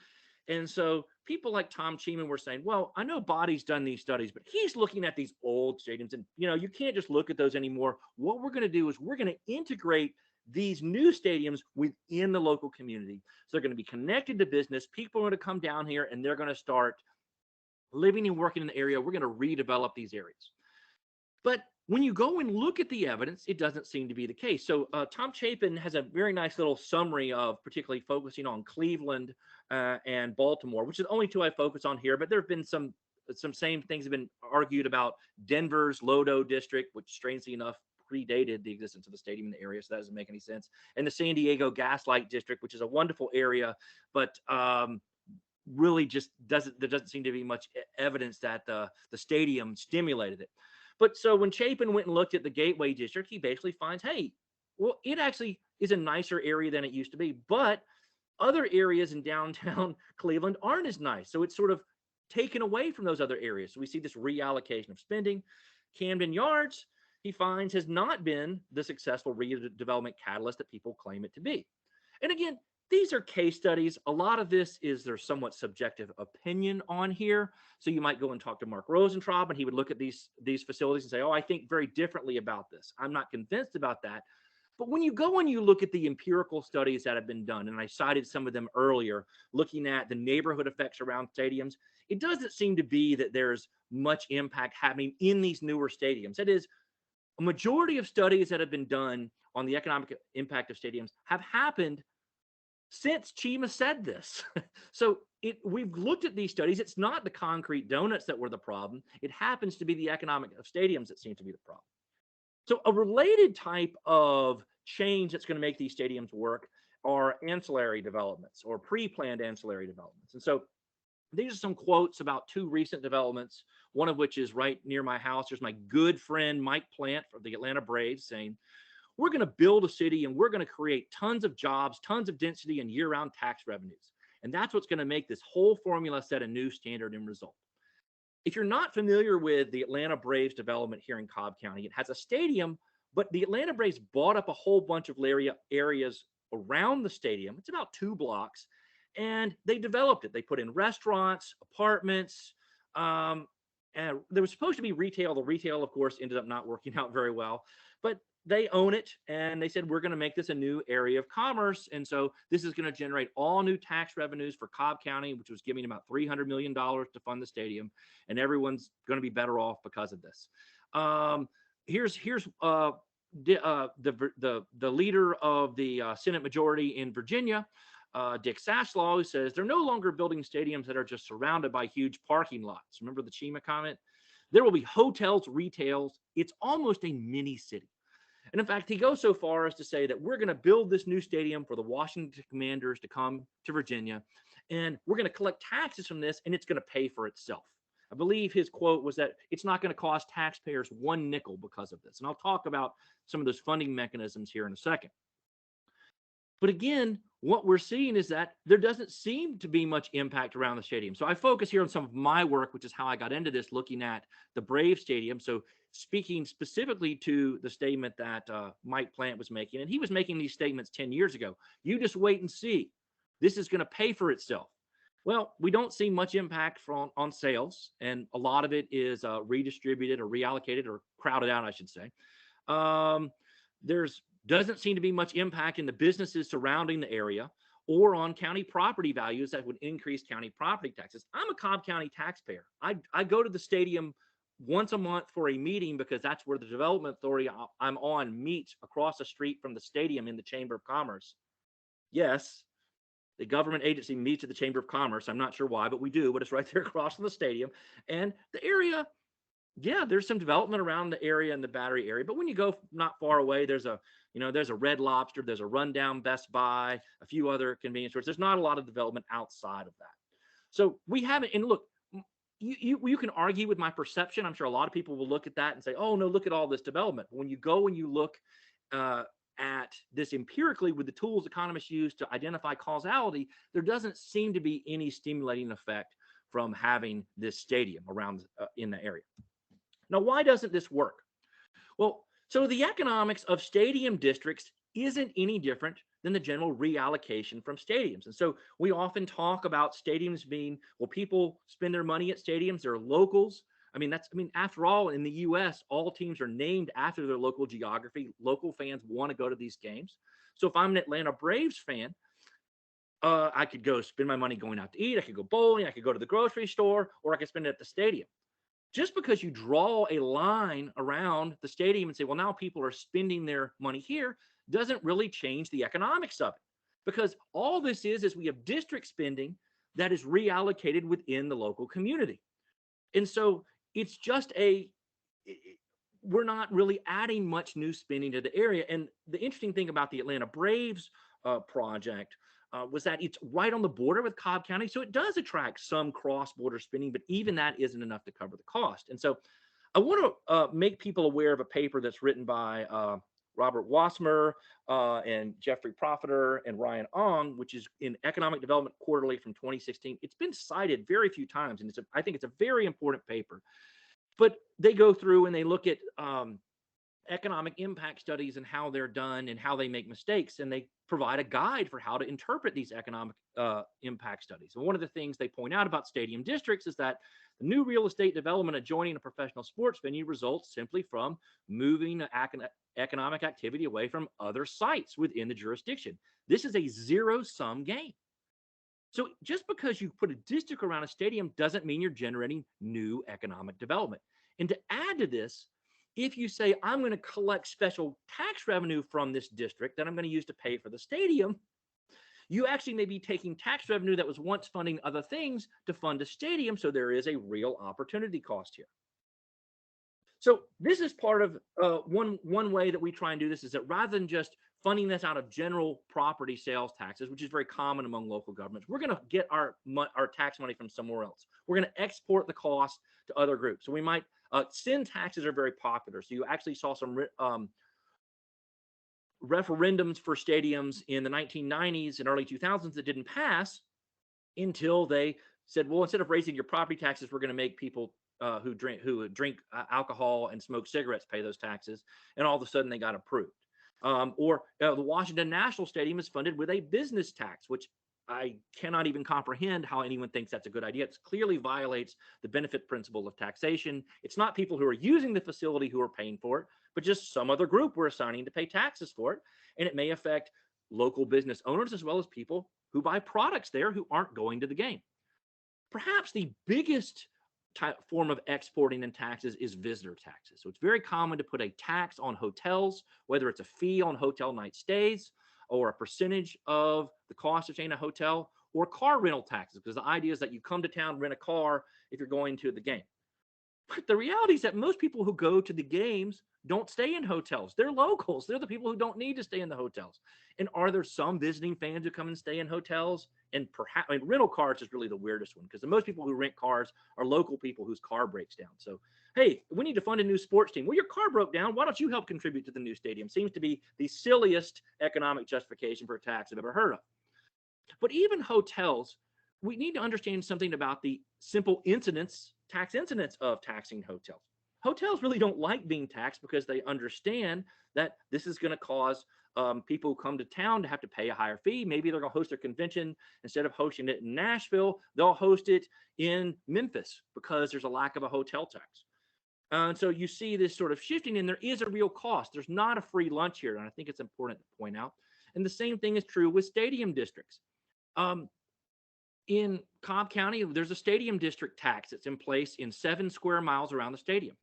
And so people like Tom Cheeman were saying, well, I know Body's done these studies, but he's looking at these old stadiums and, you can't just look at those anymore. What we're going to do is we're going to integrate these new stadiums within the local community. So they're going to be connected to business. People are going to come down here and they're going to start living and working in the area. We're going to redevelop these areas. But when you go and look at the evidence, it doesn't seem to be the case. So Tom Chapin has a very nice little summary of particularly focusing on Cleveland and Baltimore, which is the only two I focus on here. But there have been some same things have been argued about Denver's Lodo district, which strangely enough predated the existence of the stadium in the area, so that doesn't make any sense. And the San Diego Gaslight district, which is a wonderful area, but really just there doesn't seem to be much evidence that the stadium stimulated it. But so when Chapin went and looked at the Gateway district, he basically finds, hey, well, it actually is a nicer area than it used to be, but other areas in downtown Cleveland aren't as nice. So it's sort of taken away from those other areas. So we see this reallocation of spending. Camden Yards, he finds, has not been the successful redevelopment catalyst that people claim it to be. And again, these are case studies. A lot of this is their somewhat subjective opinion on here. So you might go and talk to Mark Rosentraub, and he would look at these facilities and say, oh, I think very differently about this. I'm not convinced about that. But when you go and you look at the empirical studies that have been done, and I cited some of them earlier, looking at the neighborhood effects around stadiums, it doesn't seem to be that there's much impact happening in these newer stadiums. That is, a majority of studies that have been done on the economic impact of stadiums have happened since Chima said this. So we've looked at these studies. It's not the concrete donuts that were the problem. It happens to be the economic of stadiums that seem to be the problem. So a related type of change that's going to make these stadiums work are ancillary developments or pre-planned ancillary developments. And so these are some quotes about two recent developments, one of which is right near my house. There's my good friend Mike Plant from the Atlanta Braves saying, we're going to build a city and we're going to create tons of jobs, tons of density, and year-round tax revenues. And that's what's going to make this whole formula set a new standard and result. If you're not familiar with the Atlanta Braves development here in Cobb County, it has a stadium, but the Atlanta Braves bought up a whole bunch of areas around the stadium. It's about 2 blocks, and they developed it. They put in restaurants, apartments, and there was supposed to be retail. The retail, of course, ended up not working out very well, but they own it, and they said, we're going to make this a new area of commerce. And so this is going to generate all new tax revenues for Cobb County, which was giving about $300 million to fund the stadium. And everyone's going to be better off because of this. Here's the leader of the Senate majority in Virginia, Dick Saslaw, who says they're no longer building stadiums that are just surrounded by huge parking lots. Remember the Chima comment? There will be hotels, retails. It's almost a mini city. And in fact, he goes so far as to say that we're going to build this new stadium for the Washington Commanders to come to Virginia, and we're going to collect taxes from this, and it's going to pay for itself. I believe his quote was that it's not going to cost taxpayers 1 nickel because of this. And I'll talk about some of those funding mechanisms here in a second. But again, what we're seeing is that there doesn't seem to be much impact around the stadium. So I focus here on some of my work, which is how I got into this, looking at the Brave Stadium. So speaking specifically to the statement that Mike Plant was making, and he was making these statements 10 years ago. You just wait and see. This is going to pay for itself. Well, we don't see much impact on sales, and a lot of it is redistributed or reallocated or crowded out, I should say. There's doesn't seem to be much impact in the businesses surrounding the area or on county property values that would increase county property taxes. I'm a Cobb County taxpayer. I go to the stadium once a month for a meeting because that's where the development authority I'm on meets across the street from the stadium in the Chamber of Commerce. Yes, the government agency meets at the Chamber of Commerce. I'm not sure why, but we do, but it's right there across from the stadium. And the area, yeah, there's some development around the area in the Battery area, but when you go not far away, there's a Red Lobster, there's a rundown Best Buy, a few other convenience stores. There's not a lot of development outside of that. So we haven't, and look, you can argue with my perception. I'm sure a lot of people will look at that and say, oh no, look at all this development. When you go and you look at this empirically with the tools economists use to identify causality, there doesn't seem to be any stimulating effect from having this stadium around in the area. Now, why doesn't this work? So the economics of stadium districts isn't any different than the general reallocation from stadiums. And so we often talk about stadiums being, well, people spend their money at stadiums, they're locals. After all, in the US, all teams are named after their local geography. Local fans want to go to these games. So if I'm an Atlanta Braves fan, I could go spend my money going out to eat. I could go bowling. I could go to the grocery store, or I could spend it at the stadium. Just because you draw a line around the stadium and say, well, now people are spending their money here, doesn't really change the economics of it. Because all this is we have district spending that is reallocated within the local community. And so it's just we're not really adding much new spending to the area. And the interesting thing about the Atlanta Braves project was that it's right on the border with Cobb County. So it does attract some cross-border spending, but even that isn't enough to cover the cost. And so I want to make people aware of a paper that's written by Robert Wasmer and Jeffrey Profiter and Ryan Ong, which is in Economic Development Quarterly from 2016. It's been cited very few times, and I think it's a very important paper. But they go through and they look at economic impact studies and how they're done and how they make mistakes, and they provide a guide for how to interpret these economic impact studies. And one of the things they point out about stadium districts is that the new real estate development adjoining a professional sports venue results simply from moving economic activity away from other sites within the jurisdiction. This is a zero-sum game. So just because you put a district around a stadium doesn't mean you're generating new economic development. And to add to this, if you say, I'm going to collect special tax revenue from this district that I'm going to use to pay for the stadium, you actually may be taking tax revenue that was once funding other things to fund a stadium. So there is a real opportunity cost here. So this is part of one way that we try and do this, is that rather than just funding this out of general property sales taxes, which is very common among local governments, we're going to get our tax money from somewhere else. We're going to export the cost to other groups. So we might sin taxes are very popular. So you actually saw some referendums for stadiums in the 1990s and early 2000s that didn't pass until they said, well, instead of raising your property taxes, we're going to make people who drink alcohol and smoke cigarettes pay those taxes. And all of a sudden they got approved. Or the Washington National Stadium is funded with a business tax, which I cannot even comprehend how anyone thinks that's a good idea. It clearly violates the benefit principle of taxation. It's not people who are using the facility who are paying for it, but just some other group we're assigning to pay taxes for it. And it may affect local business owners as well as people who buy products there who aren't going to the game. Perhaps the biggest form of exporting and taxes is visitor taxes. So it's very common to put a tax on hotels, whether it's a fee on hotel night stays or a percentage of the cost of staying in a hotel, or car rental taxes, because the idea is that you come to town, rent a car if you're going to the game. But the reality is that most people who go to the games don't stay in hotels. They're locals. They're the people who don't need to stay in the hotels. And are there some visiting fans who come and stay in hotels? And perhaps rental cars is really the weirdest one, because the most people who rent cars are local people whose car breaks down. So, hey, we need to fund a new sports team. Well, your car broke down. Why don't you help contribute to the new stadium? Seems to be the silliest economic justification for a tax I've ever heard of. But even hotels, we need to understand something about the simple tax incidence of taxing hotels. Hotels really don't like being taxed because they understand that this is going to cause people who come to town to have to pay a higher fee. Maybe they're going to host their convention. Instead of hosting it in Nashville, they'll host it in Memphis because there's a lack of a hotel tax. And so you see this sort of shifting, and there is a real cost. There's not a free lunch here, and I think it's important to point out. And the same thing is true with stadium districts. In Cobb County, there's a stadium district tax that's in place in 7 square miles around the stadium.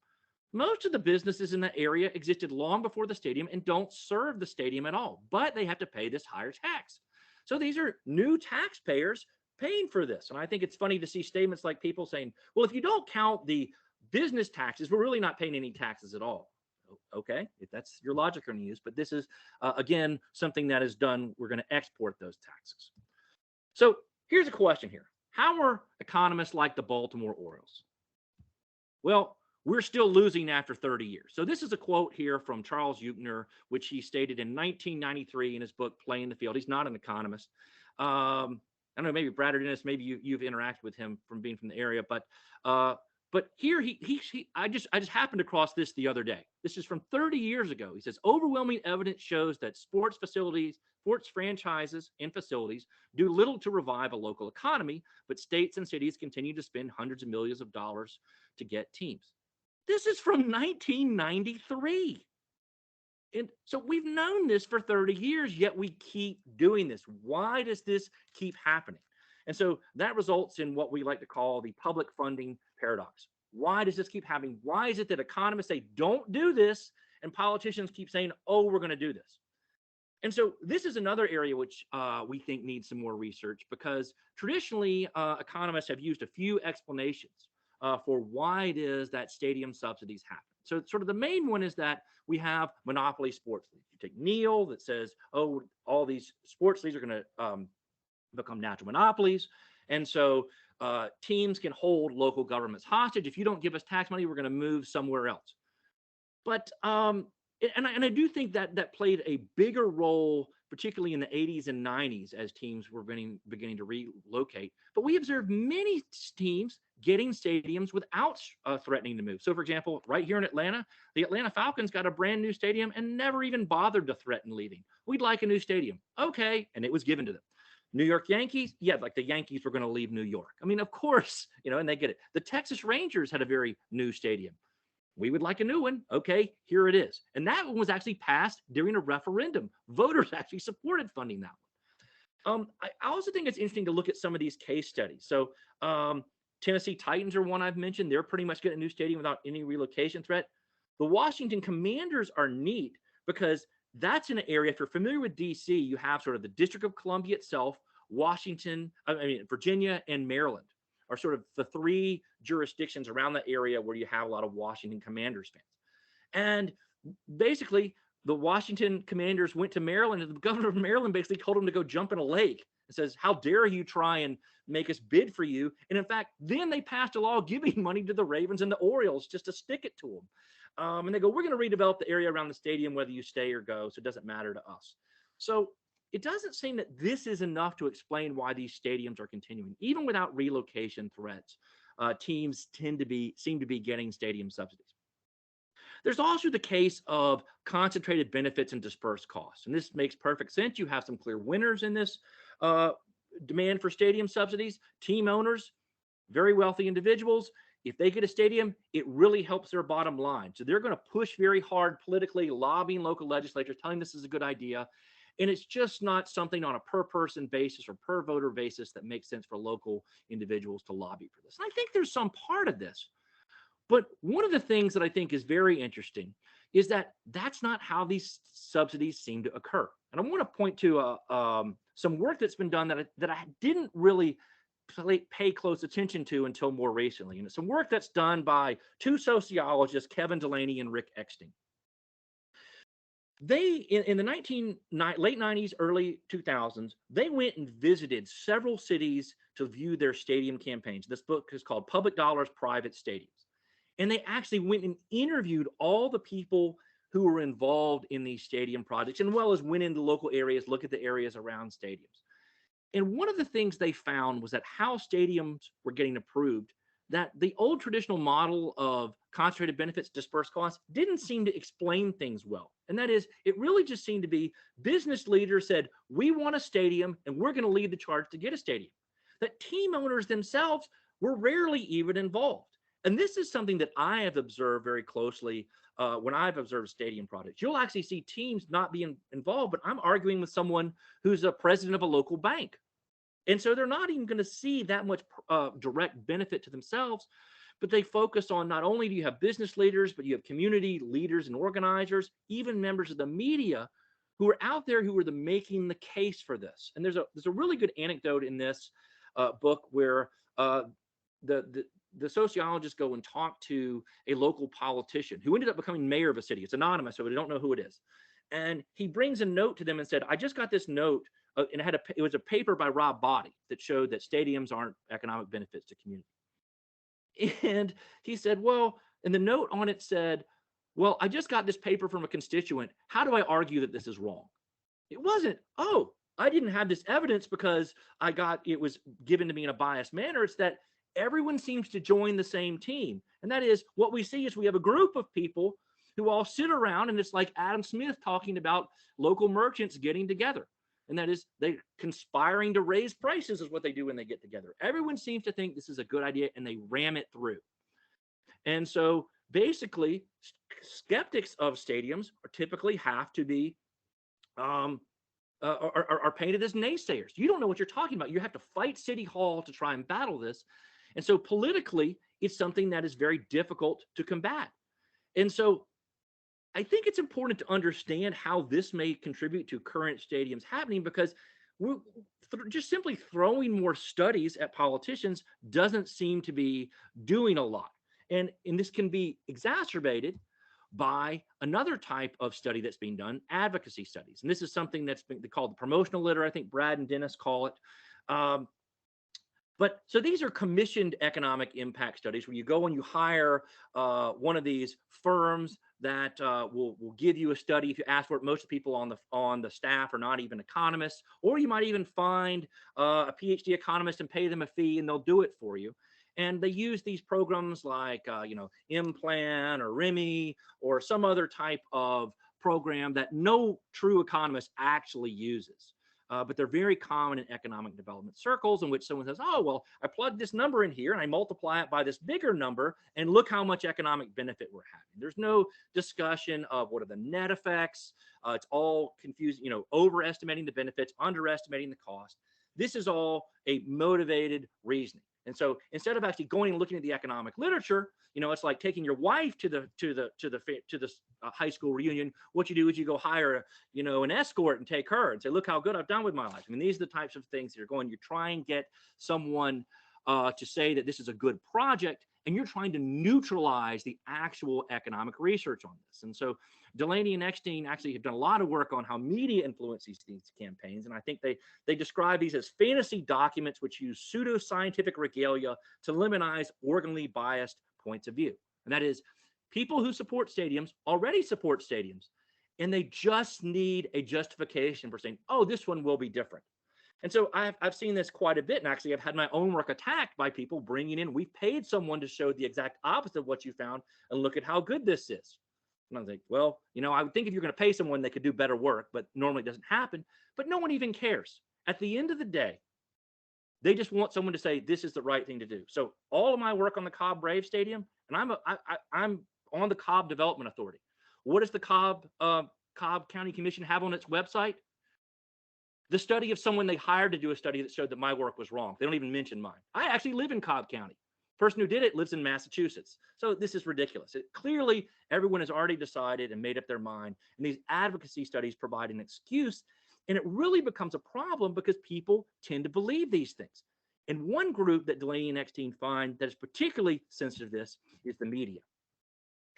Most of the businesses in that area existed long before the stadium and don't serve the stadium at all, but they have to pay this higher tax. So these are new taxpayers paying for this. And I think it's funny to see statements like people saying, well, if you don't count the business taxes, we're really not paying any taxes at all. Okay, if that's your logic you're going to use, but this is, again, something that is done. We're going to export those taxes. So here's a question here. How are economists like the Baltimore Orioles? Well, we're still losing after 30 years. So this is a quote here from Charles Euchner, which he stated in 1993 in his book, Playing the Field. He's not an economist. I don't know, maybe Brad or Dennis, maybe you've interacted with him from being from the area, but But here I just happened across this the other day. This is from 30 years ago. He says overwhelming evidence shows that sports franchises and facilities do little to revive a local economy, but states and cities continue to spend hundreds of millions of dollars to get teams. This is from 1993. And so we've known this for 30 years, yet we keep doing this. Why does this keep happening? And so that results in what we like to call the public funding paradox. Why does this keep happening? Why is it that economists say, don't do this, and politicians keep saying, oh, we're going to do this? And so this is another area which we think needs some more research, because traditionally economists have used a few explanations for why it is that stadium subsidies happen. So sort of the main one is that we have monopoly sports leagues. You take Neal that says, oh, all these sports leagues are going to become natural monopolies. And so teams can hold local governments hostage. If you don't give us tax money, we're going to move somewhere else. But and I do think that played a bigger role, particularly in the 80s and 90s, as teams were beginning to relocate. But we observed many teams getting stadiums without threatening to move. So, for example, right here in Atlanta, the Atlanta Falcons got a brand new stadium and never even bothered to threaten leaving. We'd like a new stadium. Okay. And it was given to them. New York Yankees, yeah, like the Yankees were going to leave New York. I mean, of course, and they get it. The Texas Rangers had a very new stadium. We would like a new one. Okay, here it is. And that one was actually passed during a referendum. Voters actually supported funding that one. I also think it's interesting to look at some of these case studies. So Tennessee Titans are one I've mentioned. They're pretty much getting a new stadium without any relocation threat. The Washington Commanders are neat because that's an area, if you're familiar with DC, you have sort of the District of Columbia itself, Virginia and Maryland are sort of the three jurisdictions around that area where you have a lot of Washington Commanders fans. And basically, the Washington Commanders went to Maryland, and the governor of Maryland basically told them to go jump in a lake. It says, how dare you try and make us bid for you? And in fact, then they passed a law giving money to the Ravens and the Orioles just to stick it to them. And they go, we're going to redevelop the area around the stadium, whether you stay or go, so it doesn't matter to us. So it doesn't seem that this is enough to explain why these stadiums are continuing. Even without relocation threats, teams seem to be getting stadium subsidies. There's also the case of concentrated benefits and dispersed costs. And this makes perfect sense. You have some clear winners in this demand for stadium subsidies. Team owners, very wealthy individuals. If they get a stadium, it really helps their bottom line. So they're going to push very hard politically, lobbying local legislatures, telling this is a good idea. And it's just not something on a per person basis or per voter basis that makes sense for local individuals to lobby for this. And I think there's some part of this. But one of the things that I think is very interesting is that that's not how these subsidies seem to occur. And I want to point to some work that's been done that I didn't really pay close attention to until more recently. And it's some work that's done by two sociologists, Kevin Delaney and Rick Eckstein. They, in the late 90s, early 2000s, they went and visited several cities to view their stadium campaigns. This book is called Public Dollars, Private Stadiums. And they actually went and interviewed all the people who were involved in these stadium projects, as well as went into local areas, look at the areas around stadiums. And one of the things they found was that how stadiums were getting approved, that the old traditional model of concentrated benefits, dispersed costs, didn't seem to explain things well. And that is, it really just seemed to be business leaders said, we want a stadium and we're going to lead the charge to get a stadium. That team owners themselves were rarely even involved. And this is something that I have observed very closely when I've observed stadium projects. You'll actually see teams not being involved, but I'm arguing with someone who's a president of a local bank. And so they're not even going to see that much direct benefit to themselves, but they focus on not only do you have business leaders, but you have community leaders and organizers, even members of the media who are out there who are making the case for this. And there's a really good anecdote in this book where the sociologists go and talk to a local politician who ended up becoming mayor of a city. It's anonymous, so we don't know who it is. And he brings a note to them and said, I just got this note, and it was a paper by Rob Body that showed that stadiums aren't economic benefits to community. And he said, well, and the note on it said, well, I just got this paper from a constituent. How do I argue that this is wrong? It wasn't, oh, I didn't have this evidence because it was given to me in a biased manner. It's that everyone seems to join the same team. And that is what we see is we have a group of people who all sit around, and it's like Adam Smith talking about local merchants getting together. And that is they conspiring to raise prices is what they do when they get together. Everyone seems to think this is a good idea and they ram it through. And so basically, skeptics of stadiums typically have to be are painted as naysayers. You don't know what you're talking about. You have to fight City Hall to try and battle this. And so politically, it's something that is very difficult to combat. And so I think it's important to understand how this may contribute to current stadiums happening, because just simply throwing more studies at politicians doesn't seem to be doing a lot. And this can be exacerbated by another type of study that's being done, advocacy studies. And this is something that's been called the promotional litter. I think Brad and Dennis call it. But so these are commissioned economic impact studies where you go and you hire one of these firms that will give you a study if you ask for it. Most people on the staff are not even economists, or you might even find a PhD economist and pay them a fee, and they'll do it for you. And they use these programs like Implan or RIMI or some other type of program that no true economist actually uses. But they're very common in economic development circles, in which someone says, oh, well, I plugged this number in here and I multiply it by this bigger number, and look how much economic benefit we're having. There's no discussion of what are the net effects. It's all confusing, overestimating the benefits, underestimating the cost. This is all a motivated reasoning. And so instead of actually going and looking at the economic literature, it's like taking your wife to the high school reunion. What you do is you go hire an escort and take her and say, look how good I've done with my life. I mean, these are the types of things that you try and get someone to say that this is a good project, and you're trying to neutralize the actual economic research on this. And so Delaney and Eckstein actually have done a lot of work on how media influences these campaigns. And I think they describe these as fantasy documents which use pseudo-scientific regalia to lemonize organally biased points of view. And that is, people who support stadiums already support stadiums, and they just need a justification for saying, oh, this one will be different. And so I've seen this quite a bit, and actually I've had my own work attacked by people bringing in, we paid someone to show the exact opposite of what you found, and look at how good this is. And I was like, well, I would think if you're going to pay someone, they could do better work, but normally it doesn't happen. But no one even cares. At the end of the day, they just want someone to say this is the right thing to do. So all of my work on the Cobb Brave Stadium, and I'm on the Cobb Development Authority. What does the Cobb County Commission have on its website? The study of someone they hired to do a study that showed that my work was wrong. They don't even mention mine. I actually live in Cobb County. Person who did it lives in Massachusetts. So this is ridiculous. Clearly, everyone has already decided and made up their mind. And these advocacy studies provide an excuse. And it really becomes a problem because people tend to believe these things. And one group that Delaney and Eckstein find that is particularly sensitive to this is the media.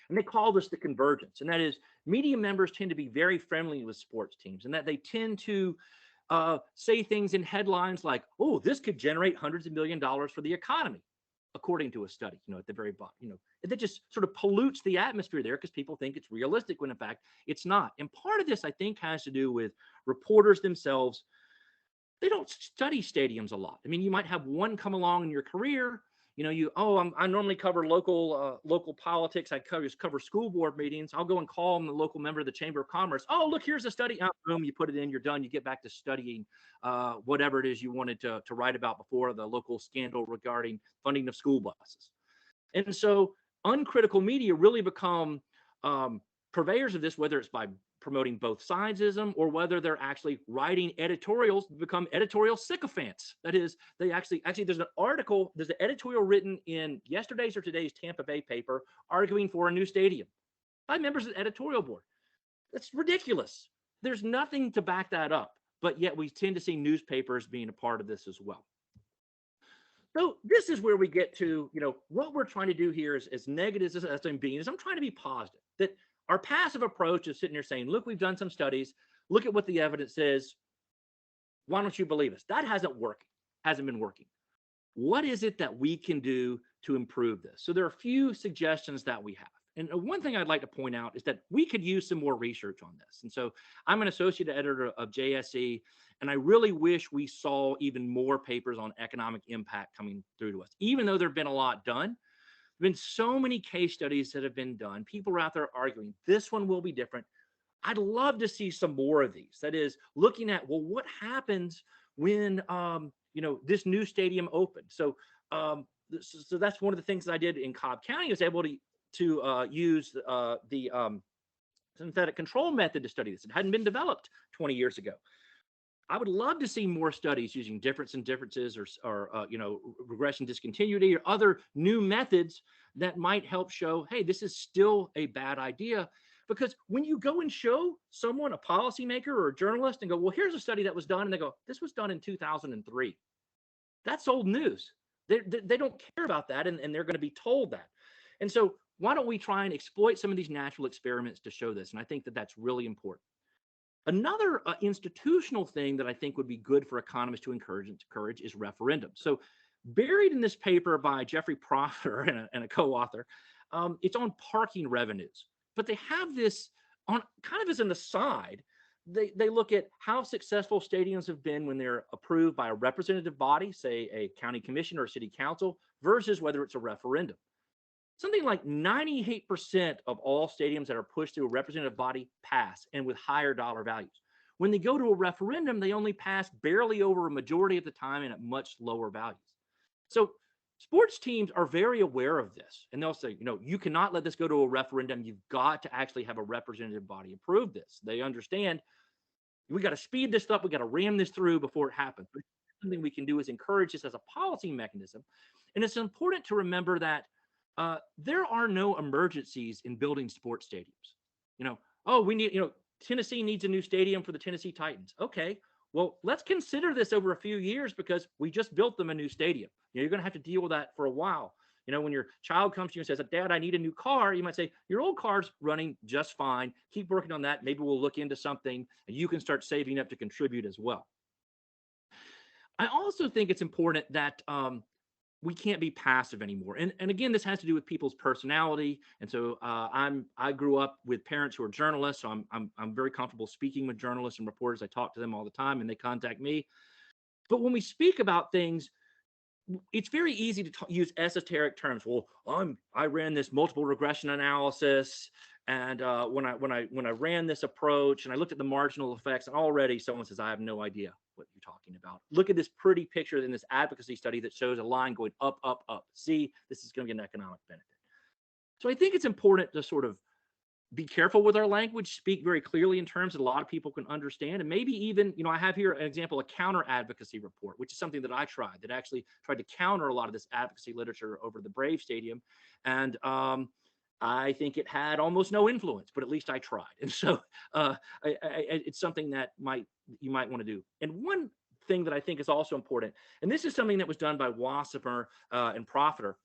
And they call this the convergence. And that is, media members tend to be very friendly with sports teams, and that they tend to say things in headlines like, oh, this could generate hundreds of $millions for the economy, according to a study, at the very bottom, that just sort of pollutes the atmosphere there because people think it's realistic when in fact it's not. And part of this, I think, has to do with reporters themselves. They don't study stadiums a lot. I mean, you might have one come along in your career. I normally cover local politics. I cover school board meetings. I'll go and call the local member of the Chamber of Commerce. Oh, look, here's a study. Boom, you put it in, you're done. You get back to studying whatever it is you wanted to write about before, the local scandal regarding funding of school buses. And so uncritical media really become purveyors of this, whether it's by promoting both sidesism or whether they're actually writing editorials, become editorial sycophants. That is, they actually there's an editorial written in yesterday's or today's Tampa Bay paper arguing for a new stadium by members of the editorial board. That's ridiculous. There's nothing to back that up, but yet we tend to see newspapers being a part of this as well. So this is where we get to, what we're trying to do here is, as negative as I'm being, is I'm trying to be positive. That our passive approach is sitting here saying, look, we've done some studies. Look at what the evidence says. Why don't you believe us? That hasn't been working. What is it that we can do to improve this? So there are a few suggestions that we have. And one thing I'd like to point out is that we could use some more research on this. And so I'm an associate editor of JSE, and I really wish we saw even more papers on economic impact coming through to us, even though there have been a lot done. There have been so many case studies that have been done. People are out there arguing this one will be different. I'd love to see some more of these. That is, looking at, well, what happens when this new stadium opened? So that's one of the things that I did in Cobb County. I was able to use the synthetic control method to study this. It hadn't been developed 20 years ago. I would love to see more studies using difference and differences or regression discontinuity or other new methods that might help show, hey, this is still a bad idea. Because when you go and show someone, a policymaker or a journalist, and go, well, here's a study that was done, and they go, this was done in 2003. That's old news. They don't care about that, and they're going to be told that. And so why don't we try and exploit some of these natural experiments to show this? And I think that that's really important. Another institutional thing that I think would be good for economists to encourage is referendums. So buried in this paper by Jeffrey Profiter and a co-author, it's on parking revenues. But they have this on kind of as an aside. They look at how successful stadiums have been when they're approved by a representative body, say a county commission or a city council, versus whether it's a referendum. Something like 98% of all stadiums that are pushed through a representative body pass, and with higher dollar values. When they go to a referendum, they only pass barely over a majority of the time and at much lower values. So sports teams are very aware of this, and they'll say, you cannot let this go to a referendum. You've got to actually have a representative body approve this. They understand we got to speed this up. We got to ram this through before it happens. But something we can do is encourage this as a policy mechanism. And it's important to remember that there are no emergencies in building sports stadiums. We need, Tennessee needs a new stadium for the Tennessee Titans. Okay, well, let's consider this over a few years because we just built them a new stadium. You're going to have to deal with that for a while. When your child comes to you and says, Dad, I need a new car, you might say, your old car's running just fine. Keep working on that. Maybe we'll look into something and you can start saving up to contribute as well. I also think it's important that we can't be passive anymore. And again, this has to do with people's personality. And so I grew up with parents who are journalists, so I'm very comfortable speaking with journalists and reporters. I talk to them all the time and they contact me. But when we speak about things, it's very easy to use esoteric terms. Well, I ran this multiple regression analysis, and when I ran this approach and I looked at the marginal effects, and already someone says, I have no idea what you're talking about. Look at this pretty picture in this advocacy study that shows a line going up, up, up. See, this is going to get an economic benefit. So I think it's important to sort of be careful with our language, speak very clearly in terms that a lot of people can understand. And maybe even, I have here an example, a counter advocacy report, which is something that I tried, that actually tried to counter a lot of this advocacy literature over the Brave Stadium. And I think it had almost no influence, but at least I tried. And so it's something that you might want to do. And one thing that I think is also important, and this is something that was done by Wasserman and Profiter,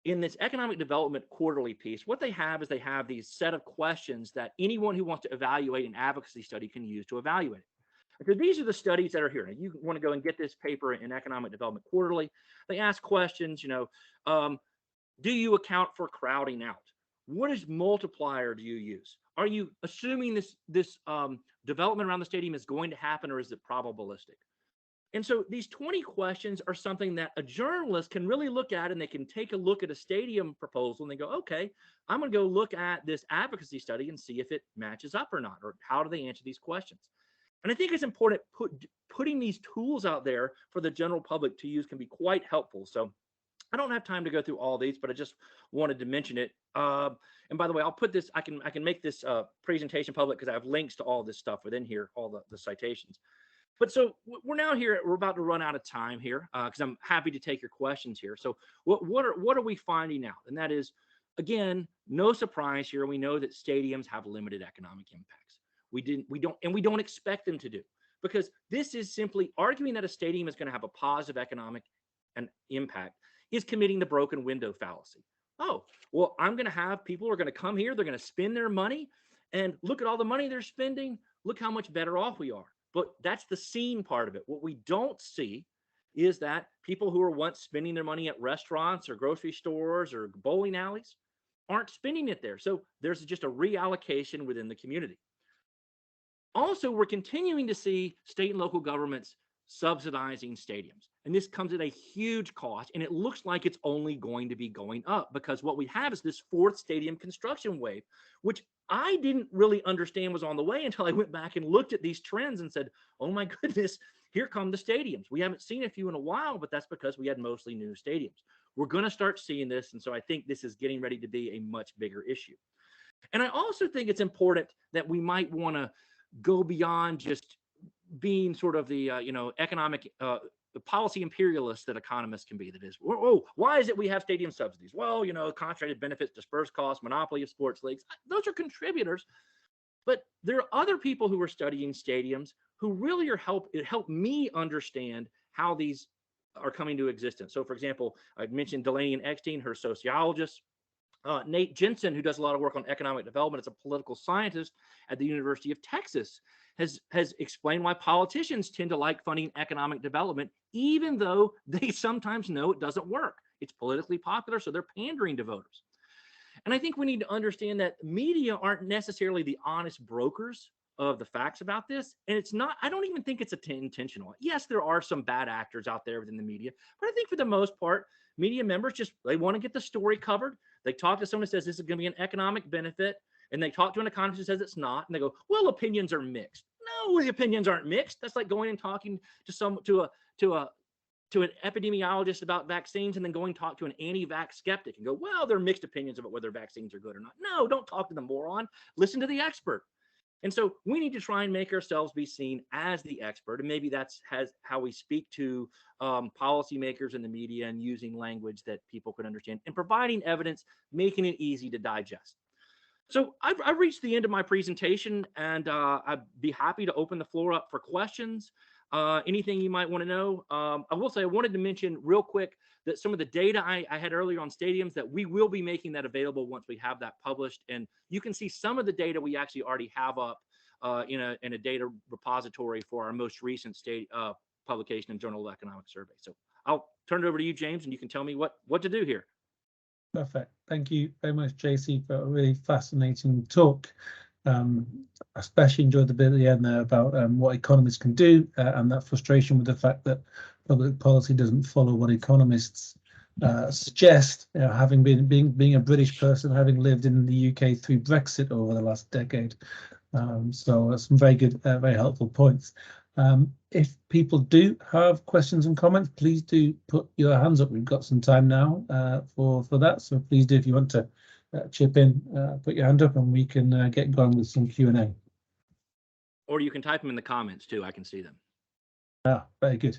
in this economic development quarterly piece, what they have is they have these set of questions that anyone who wants to evaluate an advocacy study can use to evaluate it. Okay, these are the studies that are here. Now, you want to go and get this paper in Economic Development Quarterly. They ask questions, do you account for crowding out? What is multiplier do you use? Are you assuming this development around the stadium is going to happen, or is it probabilistic? And so these 20 questions are something that a journalist can really look at, and they can take a look at a stadium proposal and they go, okay, I'm going to go look at this advocacy study and see if it matches up or not, or how do they answer these questions. And I think it's important putting these tools out there for the general public to use can be quite helpful. So I don't have time to go through all these, but I just wanted to mention it. And by the way, I'll put this, I can make this presentation public because I have links to all this stuff within here, all the citations. But so we're now here, we're about to run out of time here because I'm happy to take your questions here. So what are we finding out? And that is, again, no surprise here. We know that stadiums have limited economic impacts. We don't expect them to do, because this is simply arguing that a stadium is going to have a positive economic impact is committing the broken window fallacy. Oh, well, I'm going to have people who are going to come here. They're going to spend their money, and look at all the money they're spending. Look how much better off we are. But that's the seen part of it. What we don't see is that people who were once spending their money at restaurants or grocery stores or bowling alleys, aren't spending it there. So there's just a reallocation within the community. Also, we're continuing to see state and local governments subsidizing stadiums. And this comes at a huge cost. And it looks like it's only going to be going up, because what we have is this fourth stadium construction wave, which I didn't really understand was on the way until I went back and looked at these trends and said, oh my goodness, here come the stadiums. We haven't seen a few in a while, but that's because we had mostly new stadiums. We're going to start seeing this. And so I think this is getting ready to be a much bigger issue. And I also think it's important that we might want to go beyond just being sort of the economic the policy imperialist that economists can be. That is, oh, why is it we have stadium subsidies? Well, concentrated benefits, dispersed costs, monopoly of sports leagues. Those are contributors, but there are other people who are studying stadiums who really help me understand how these are coming to existence. So, for example, I mentioned Delaney and Eckstein, her sociologists. Nate Jensen, who does a lot of work on economic development as a political scientist at the University of Texas, has explained why politicians tend to like funding economic development, even though they sometimes know it doesn't work. It's politically popular, so they're pandering to voters. And I think we need to understand that media aren't necessarily the honest brokers of the facts about this. And it's not, I don't even think it's intentional. Yes, there are some bad actors out there within the media, but I think for the most part, media members they want to get the story covered. They talk to someone who says this is going to be an economic benefit, and they talk to an economist who says it's not, and they go, well, opinions are mixed. No, the opinions aren't mixed. That's like going and talking to an epidemiologist about vaccines and then going to talk to an anti-vax skeptic and go, well, there are mixed opinions about whether vaccines are good or not. No, don't talk to the moron. Listen to the expert. And so we need to try and make ourselves be seen as the expert. And maybe that's how we speak to policymakers in the media, and using language that people can understand and providing evidence, making it easy to digest. So I've reached the end of my presentation, and I'd be happy to open the floor up for questions. Anything you might want to know. I will say I wanted to mention real quick that some of the data I had earlier on stadiums, that we will be making that available once we have that published. And you can see some of the data we actually already have up in a data repository for our most recent publication in Journal of Economic Survey. So I'll turn it over to you, James, and you can tell me what to do here. Perfect. Thank you very much, JC, for a really fascinating talk. I especially enjoyed the bit at the end there about what economists can do, and that frustration with the fact that public policy doesn't follow what economists suggest. Having being a British person, having lived in the UK through Brexit over the last decade. So some very good, very helpful points. If people do have questions and comments, please do put your hands up. We've got some time now for that, so please do, if you want to chip in, put your hand up, and we can get going with some Q&A. Or you can type them in the comments too. I can see them. Very good.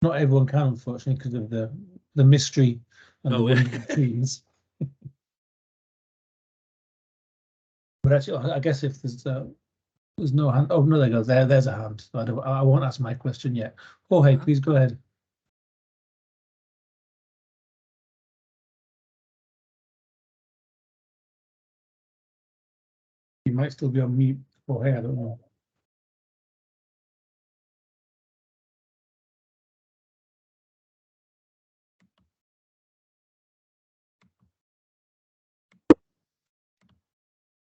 Not everyone can, unfortunately, because of the mystery and the wonderful teams. But actually, I guess if there's no hand. Oh no, there goes. There's a hand. So I won't ask my question yet. Oh, hey, please go ahead. You might still be on mute. Oh, hey, I don't know.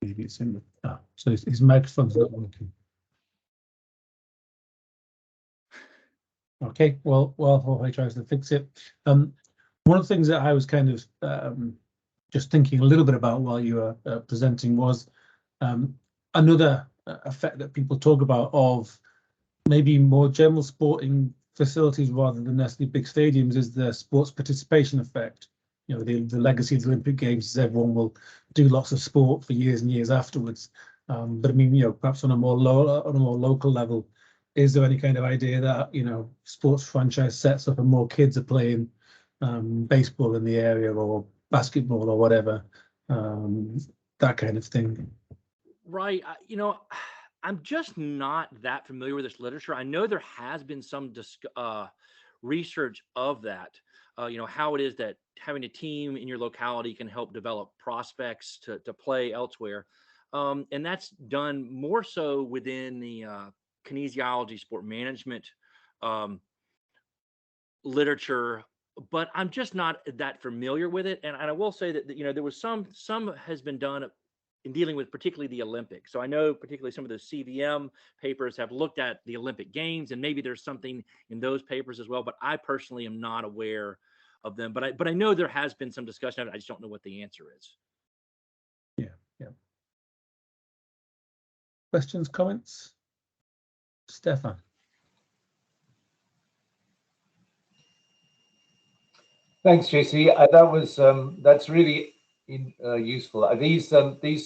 Maybe it's in the. So his microphone's not working. Okay, well, Jorge tries to fix it. One of the things that I was kind of just thinking a little bit about while you were presenting was another effect that people talk about of maybe more general sporting facilities rather than necessarily big stadiums is the sports participation effect. The legacy of the Olympic Games is everyone will do lots of sport for years and years afterwards. But I mean, perhaps on a more local level, is there any kind of idea that sports franchise sets up and more kids are playing baseball in the area or basketball or whatever, that kind of thing? Right. I'm just not that familiar with this literature. I know there has been some research of that, how it is that having a team in your locality can help develop prospects to play elsewhere. And that's done more so within the kinesiology, sport management literature but I'm just not that familiar with it. And I will say that, you know, there was some has been done in dealing with particularly the Olympics. So I know particularly some of those CVM papers have looked at the Olympic Games, and maybe there's something in those papers as well. But I personally am not aware of them. But I know there has been some discussion of it. I just don't know what the answer is. Yeah, yeah. Questions, comments? Stefan. Thanks, JC. That's really useful. These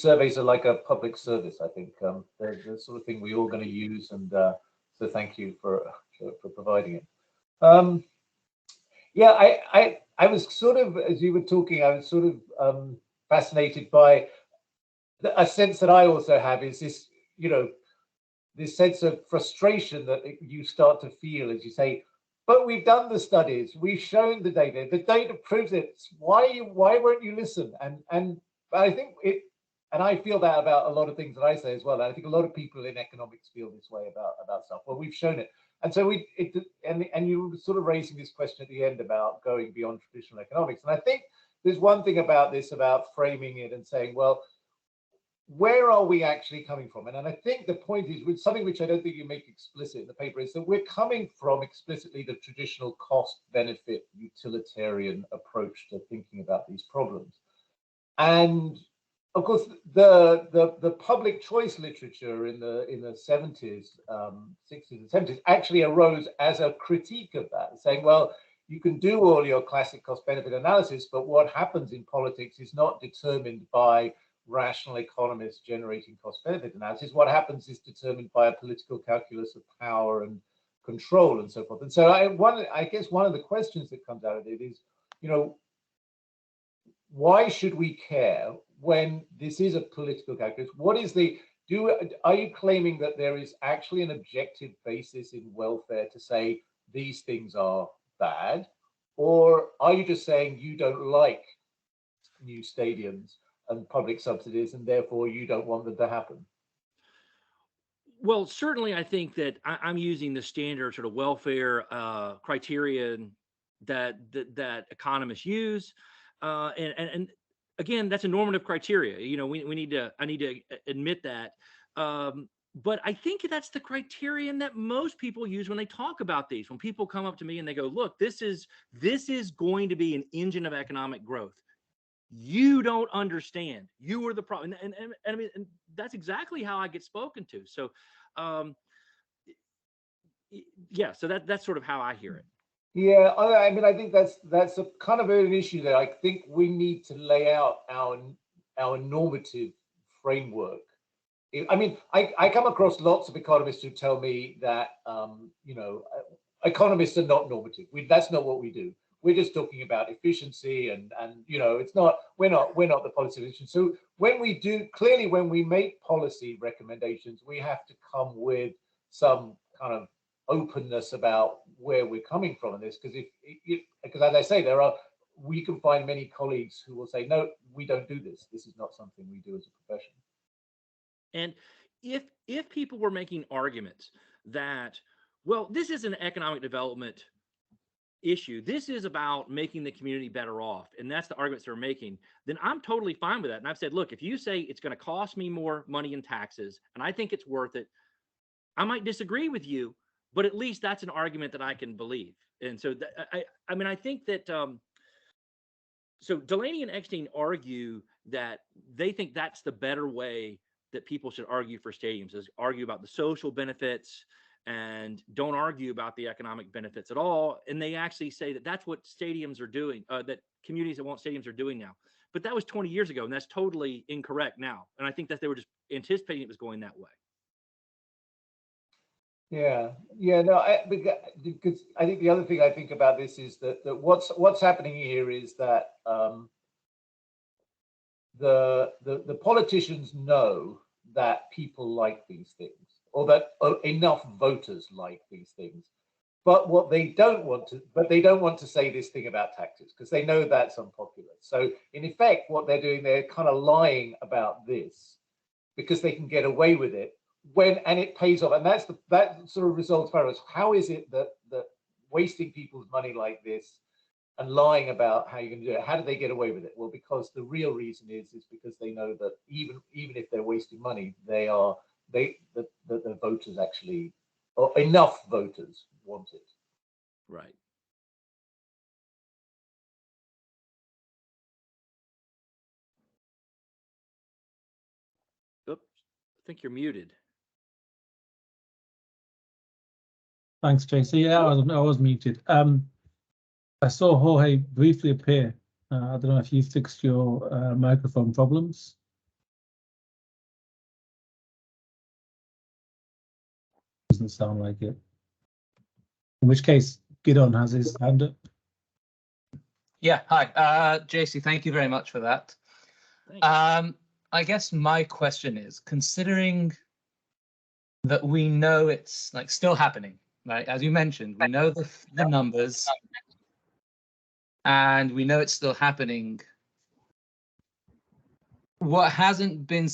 surveys are like a public service. I think they're the sort of thing we're all going to use, and so thank you for providing it. Yeah, I was sort of, as you were talking, I was sort of fascinated by a sense that I also have, is this, you know, this sense of frustration that you start to feel as you say, but we've done the studies, we've shown the data proves it. Why won't you listen? And I think it, and I feel that about a lot of things that I say as well. And I think a lot of people in economics feel this way about stuff. Well, we've shown it. And so and you were sort of raising this question at the end about going beyond traditional economics. And I think there's one thing about this, about framing it and saying, well, where are we actually coming from? And I think the point is, with something which I don't think you make explicit in the paper, is that we're coming from explicitly the traditional cost benefit utilitarian approach to thinking about these problems. And of course, the public choice literature in the 70s, 60s and 70s actually arose as a critique of that, saying, well, you can do all your classic cost benefit analysis, but what happens in politics is not determined by rational economists generating cost benefit analysis. What happens is determined by a political calculus of power and control and so forth. And so I guess one of the questions that comes out of it is, you know, why should we care when this is a political calculus? What is are you claiming that there is actually an objective basis in welfare to say these things are bad? Or are you just saying you don't like new stadiums and public subsidies, and therefore you don't want them to happen? Well, certainly, I think that I'm using the standard sort of welfare criterion that economists use, and again, that's a normative criteria. You know, I need to admit that. But I think that's the criterion that most people use when they talk about these. When people come up to me and they go, "Look, this is going to be an engine of economic growth. You don't understand. You are the problem." And I mean, and that's exactly how I get spoken to. So, yeah. So that's sort of how I hear it. Yeah, I mean, I think that's a kind of an issue that I think we need to lay out our normative framework. I mean, I come across lots of economists who tell me that you know, economists are not normative. That's not what we do. We're just talking about efficiency, and you know, it's not, we're not the policy. So when we make policy recommendations, we have to come with some kind of openness about where we're coming from in this, because as I say, we can find many colleagues who will say, no, we don't do this. This is not something we do as a profession. And if people were making arguments that, well, this is an economic development issue, this is about making the community better off, and that's the arguments they're making, then I'm totally fine with that. And I've said, look, if you say it's going to cost me more money in taxes and I think it's worth it, I might disagree with you, but at least that's an argument that I can believe. And so I mean, I think that so Delaney and Eckstein argue that they think that's the better way that people should argue for stadiums, is argue about the social benefits and don't argue about the economic benefits at all. And they actually say that that's what stadiums are doing, that communities that want stadiums are doing now. But that was 20 years ago, and that's totally incorrect now. And I think that they were just anticipating it was going that way. Yeah, no, because I think the other thing I think about this is that what's happening here is that the politicians know that people like these things, or that enough voters like these things. But they don't want to say this thing about taxes, because they know that's unpopular. So in effect, what they're doing, they're kind of lying about this because they can get away with it and it pays off. And that sort of results for us. How is it that wasting people's money like this and lying about how you're going to do it. How do they get away with it? Well, because the real reason is because they know that even if they're wasting money, the voters actually, or enough voters want it. Right. Oops, I think you're muted. Thanks, JC. Yeah, I was muted. I saw Jorge briefly appear. I don't know if you fixed your microphone problems. Doesn't sound like it. In which case, Gidon has his hand up. Yeah, hi, JC, thank you very much for that. I guess my question is, considering that we know it's like still happening, right? As you mentioned, we know the numbers and we know it's still happening. What hasn't been,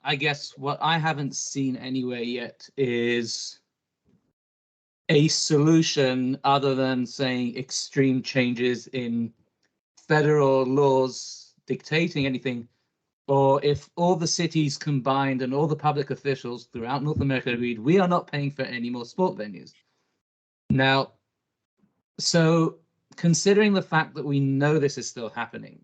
I guess, what I haven't seen anywhere yet is a solution other than saying extreme changes in federal laws dictating anything, or if all the cities combined and all the public officials throughout North America agreed, we are not paying for any more sport venues. Now, so considering the fact that we know this is still happening,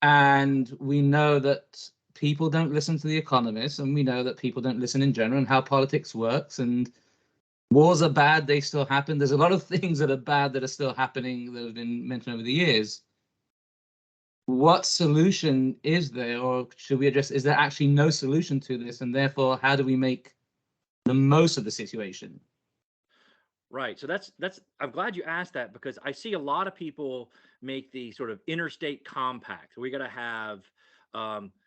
and we know that people don't listen to the economists, and we know that people don't listen in general and how politics works, and wars are bad, they still happen. There's a lot of things that are bad that are still happening that have been mentioned over the years. What solution is there, or should we address, is there actually no solution to this? And therefore, how do we make the most of the situation? Right. So that's I'm glad you asked that, because I see a lot of people make the sort of interstate compact. We got to have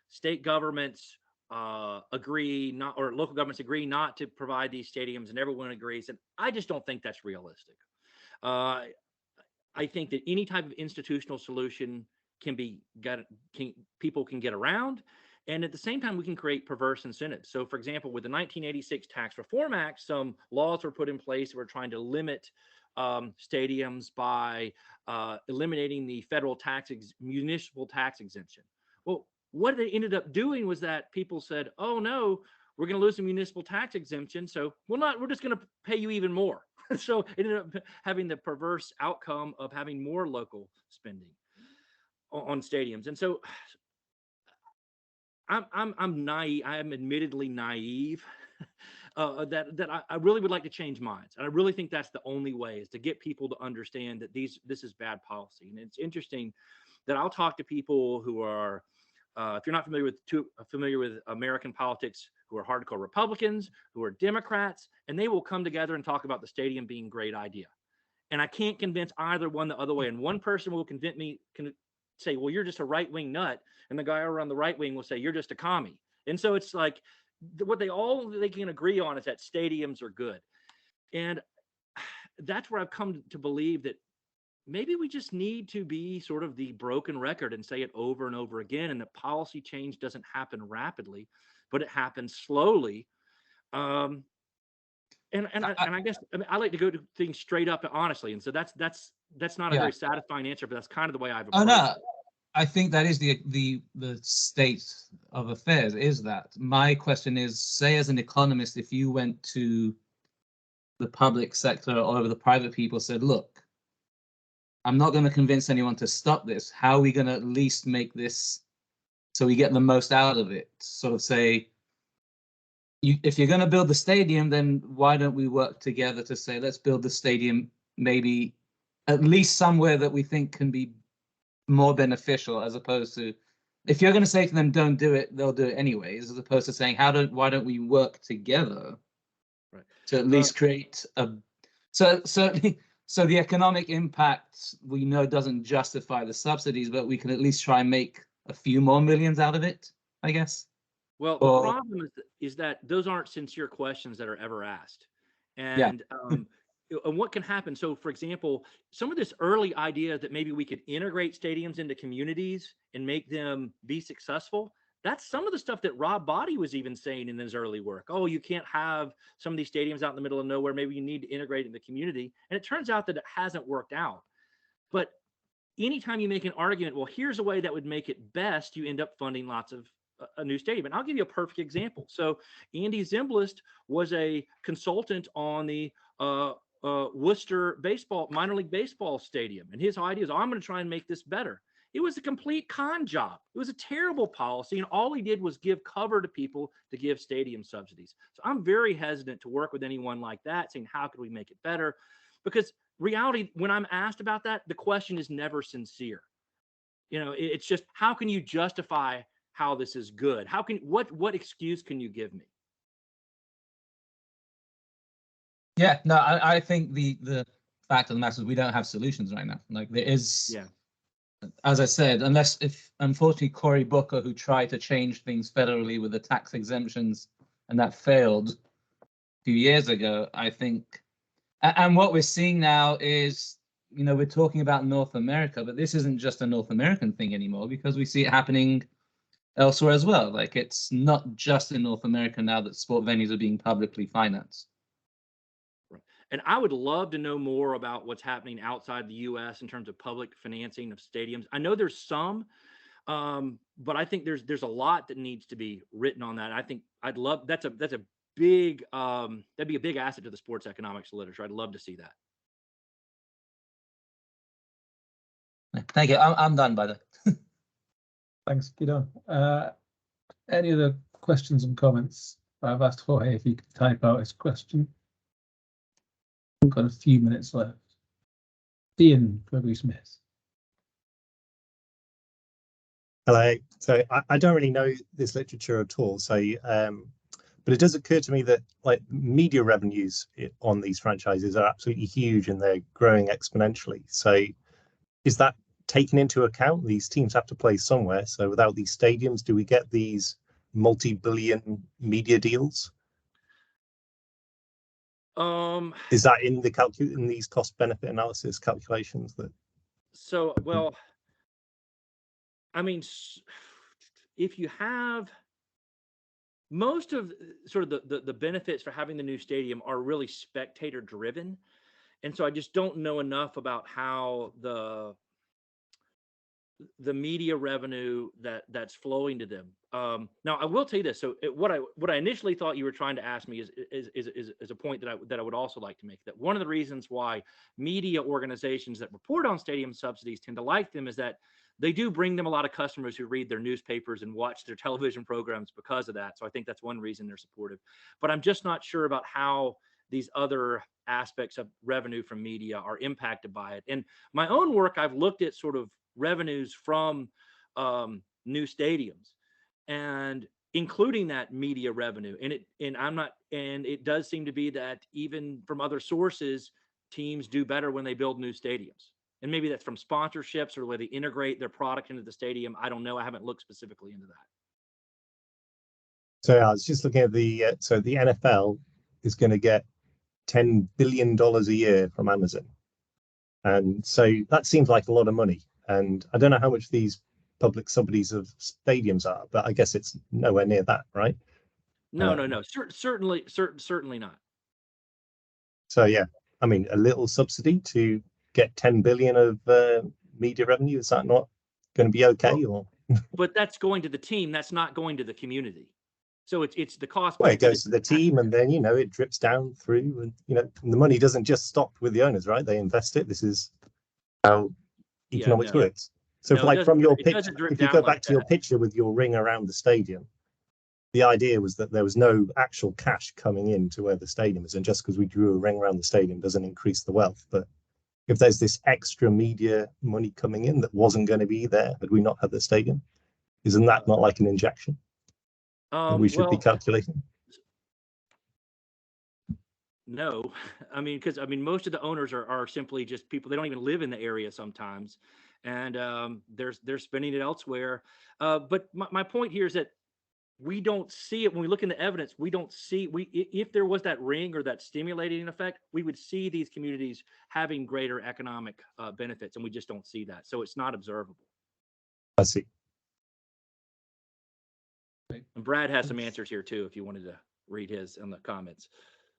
state governments agree not, or local governments agree not to provide these stadiums, and everyone agrees. And I just don't think that's realistic. I think that any type of institutional solution people can get around, and at the same time we can create perverse incentives. So for example, with the 1986 Tax Reform Act, some laws were put in place that were trying to limit stadiums by eliminating the federal municipal tax exemption. Well, what they ended up doing was that people said, oh no, we're going to lose the municipal tax exemption, so we're just going to pay you even more. So it ended up having the perverse outcome of having more local spending on stadiums. And so I'm naive. I am admittedly naive that I really would like to change minds. And I really think that's the only way, is to get people to understand that this is bad policy. And it's interesting that I'll talk to people who are, if you're not familiar with American politics, who are hardcore Republicans, who are Democrats, and they will come together and talk about the stadium being a great idea. And I can't convince either one the other way. And one person will convince me, can say, well, you're just a right-wing nut. And the guy over on the right wing will say, you're just a commie. And so it's like, what they can agree on is that stadiums are good. And that's where I've come to believe that maybe we just need to be sort of the broken record and say it over and over again. And that policy change doesn't happen rapidly, but it happens slowly. And I guess, I mean, I like to go to things straight up and honestly. And so that's not a very satisfying answer, but that's kind of the way I've approached it. I think that is the state of affairs, is that. My question is, say as an economist, if you went to the public sector or the private people, said, look, I'm not going to convince anyone to stop this. How are we going to at least make this so we get the most out of it? Sort of say, if you're going to build the stadium, then why don't we work together to say, let's build the stadium maybe at least somewhere that we think can be more beneficial, as opposed to, if you're going to say to them, don't do it, they'll do it anyways, as opposed to saying, why don't we work together to at least create a, so the economic impact we know doesn't justify the subsidies, but we can at least try and make a few more millions out of it, I guess. Well, the problem is that those aren't sincere questions that are ever asked. And and what can happen? So, for example, some of this early idea that maybe we could integrate stadiums into communities and make them be successful, that's some of the stuff that Rob Body was even saying in his early work. Oh, you can't have some of these stadiums out in the middle of nowhere. Maybe you need to integrate in the community. And it turns out that it hasn't worked out. But anytime you make an argument, well, here's a way that would make it best, you end up funding lots of a new stadium. And I'll give you a perfect example. So Andy Zimbalist was a consultant on the Worcester minor league baseball stadium. And his idea is, oh, I'm going to try and make this better. It was a complete con job. It was a terrible policy. And all he did was give cover to people to give stadium subsidies. So I'm very hesitant to work with anyone like that, saying, how could we make it better? Because reality, when I'm asked about that, the question is never sincere. It's just, how can you justify how this is good? What excuse can you give me? Yeah, no, I think the fact of the matter is we don't have solutions right now. Like there is, yeah. As I said, if unfortunately Cory Booker, who tried to change things federally with the tax exemptions, and that failed a few years ago, I think. And what we're seeing now is, we're talking about North America, but this isn't just a North American thing anymore, because we see it happening elsewhere as well. Like it's not just in North America now that sport venues are being publicly financed. And I would love to know more about what's happening outside the U.S. in terms of public financing of stadiums. I know there's some, but I think there's a lot that needs to be written on that. I think that's a big that'd be a big asset to the sports economics literature. I'd love to see that. Thank you. I'm done, by the way. Thanks, Guido. Any other questions and comments? I've asked Jorge if he could type out his question. We've got a few minutes left. Ian Gregory-Smith. Hello. So I don't really know this literature at all. So, but it does occur to me that like media revenues on these franchises are absolutely huge and they're growing exponentially. So, is that taken into account? These teams have to play somewhere. So, without these stadiums, do we get these multi-billion media deals? Is that in in these cost-benefit analysis calculations? So, well, I mean, if you have most of sort of the benefits for having the new stadium are really spectator driven. And so I just don't know enough about how the media revenue that's flowing to them. Now I will tell you this. So what I initially thought you were trying to ask me is a point that I would also like to make, that one of the reasons why media organizations that report on stadium subsidies tend to like them is that they do bring them a lot of customers who read their newspapers and watch their television programs because of that. So I think that's one reason they're supportive. But I'm just not sure about how these other aspects of revenue from media are impacted by it. In my own work, I've looked at sort of revenues from new stadiums and including that media revenue. And it does seem to be that even from other sources, teams do better when they build new stadiums. And maybe that's from sponsorships or the way they integrate their product into the stadium. I don't know. I haven't looked specifically into that. So I was just looking at the NFL is going to get $10 billion a year from Amazon. And so that seems like a lot of money. And I don't know how much these public subsidies of stadiums are, but I guess it's nowhere near that, right? No. Certainly not. So, yeah, I mean, a little subsidy to get 10 billion of media revenue, is that not going to be okay? Or but that's going to the team, that's not going to the community. So it's the cost. Well, it goes to the team and then, it drips down through, and, the money doesn't just stop with the owners, right? They invest it. This is how economics works. So from your picture, if you go back to your picture with your ring around the stadium, the idea was that there was no actual cash coming in to where the stadium is. And just because we drew a ring around the stadium doesn't increase the wealth. But if there's this extra media money coming in that wasn't going to be there had we not had the stadium, isn't that not like an injection that we should be calculating? No, I mean, because most of the owners are simply just people. They don't even live in the area sometimes, and they're spending it elsewhere. But my point here is that we don't see it when we look in the evidence. We don't see if there was that ring or that stimulating effect, we would see these communities having greater economic benefits, and we just don't see that. So it's not observable. I see. And Brad has some answers here too, if you wanted to read his in the comments.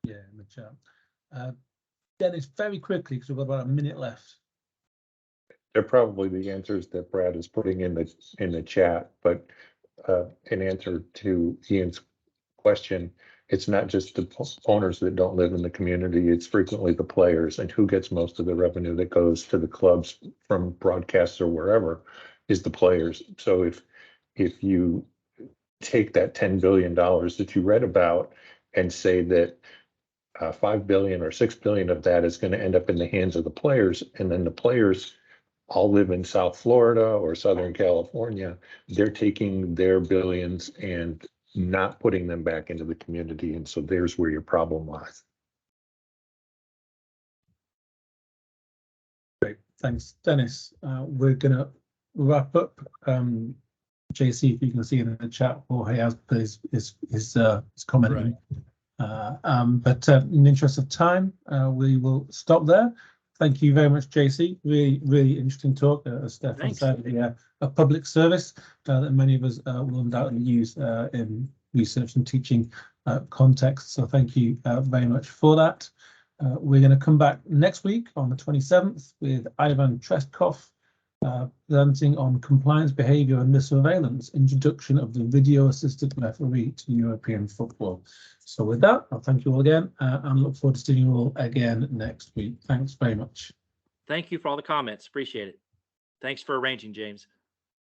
Yeah, in the chat. Dennis, very quickly, because we've got about a minute left. They're probably the answers that Brad is putting in the chat, but in answer to Ian's question, it's not just the owners that don't live in the community, it's frequently the players, and who gets most of the revenue that goes to the clubs from broadcasts or wherever is the players. So if you take that $10 billion that you read about and say that 5 billion or 6 billion of that is going to end up in the hands of the players, and then the players all live in South Florida or Southern California, they're taking their billions and not putting them back into the community. And so there's where your problem lies. Great, thanks, Dennis. We're going to wrap up. JC, if you can see in the chat, Jorge has put his comment. Right. But in the interest of time, we will stop there. Thank you very much, JC. Really interesting talk. As Stefan said, a public service that many of us will undoubtedly use in research and teaching context. So thank you very much for that. We're going to come back next week on the 27th with Ivan Treskov, presenting on compliance behaviour under surveillance, introduction of the video-assisted referee to European football. So with that, I'll thank you all again and look forward to seeing you all again next week. Thanks very much. Thank you for all the comments. Appreciate it. Thanks for arranging, James.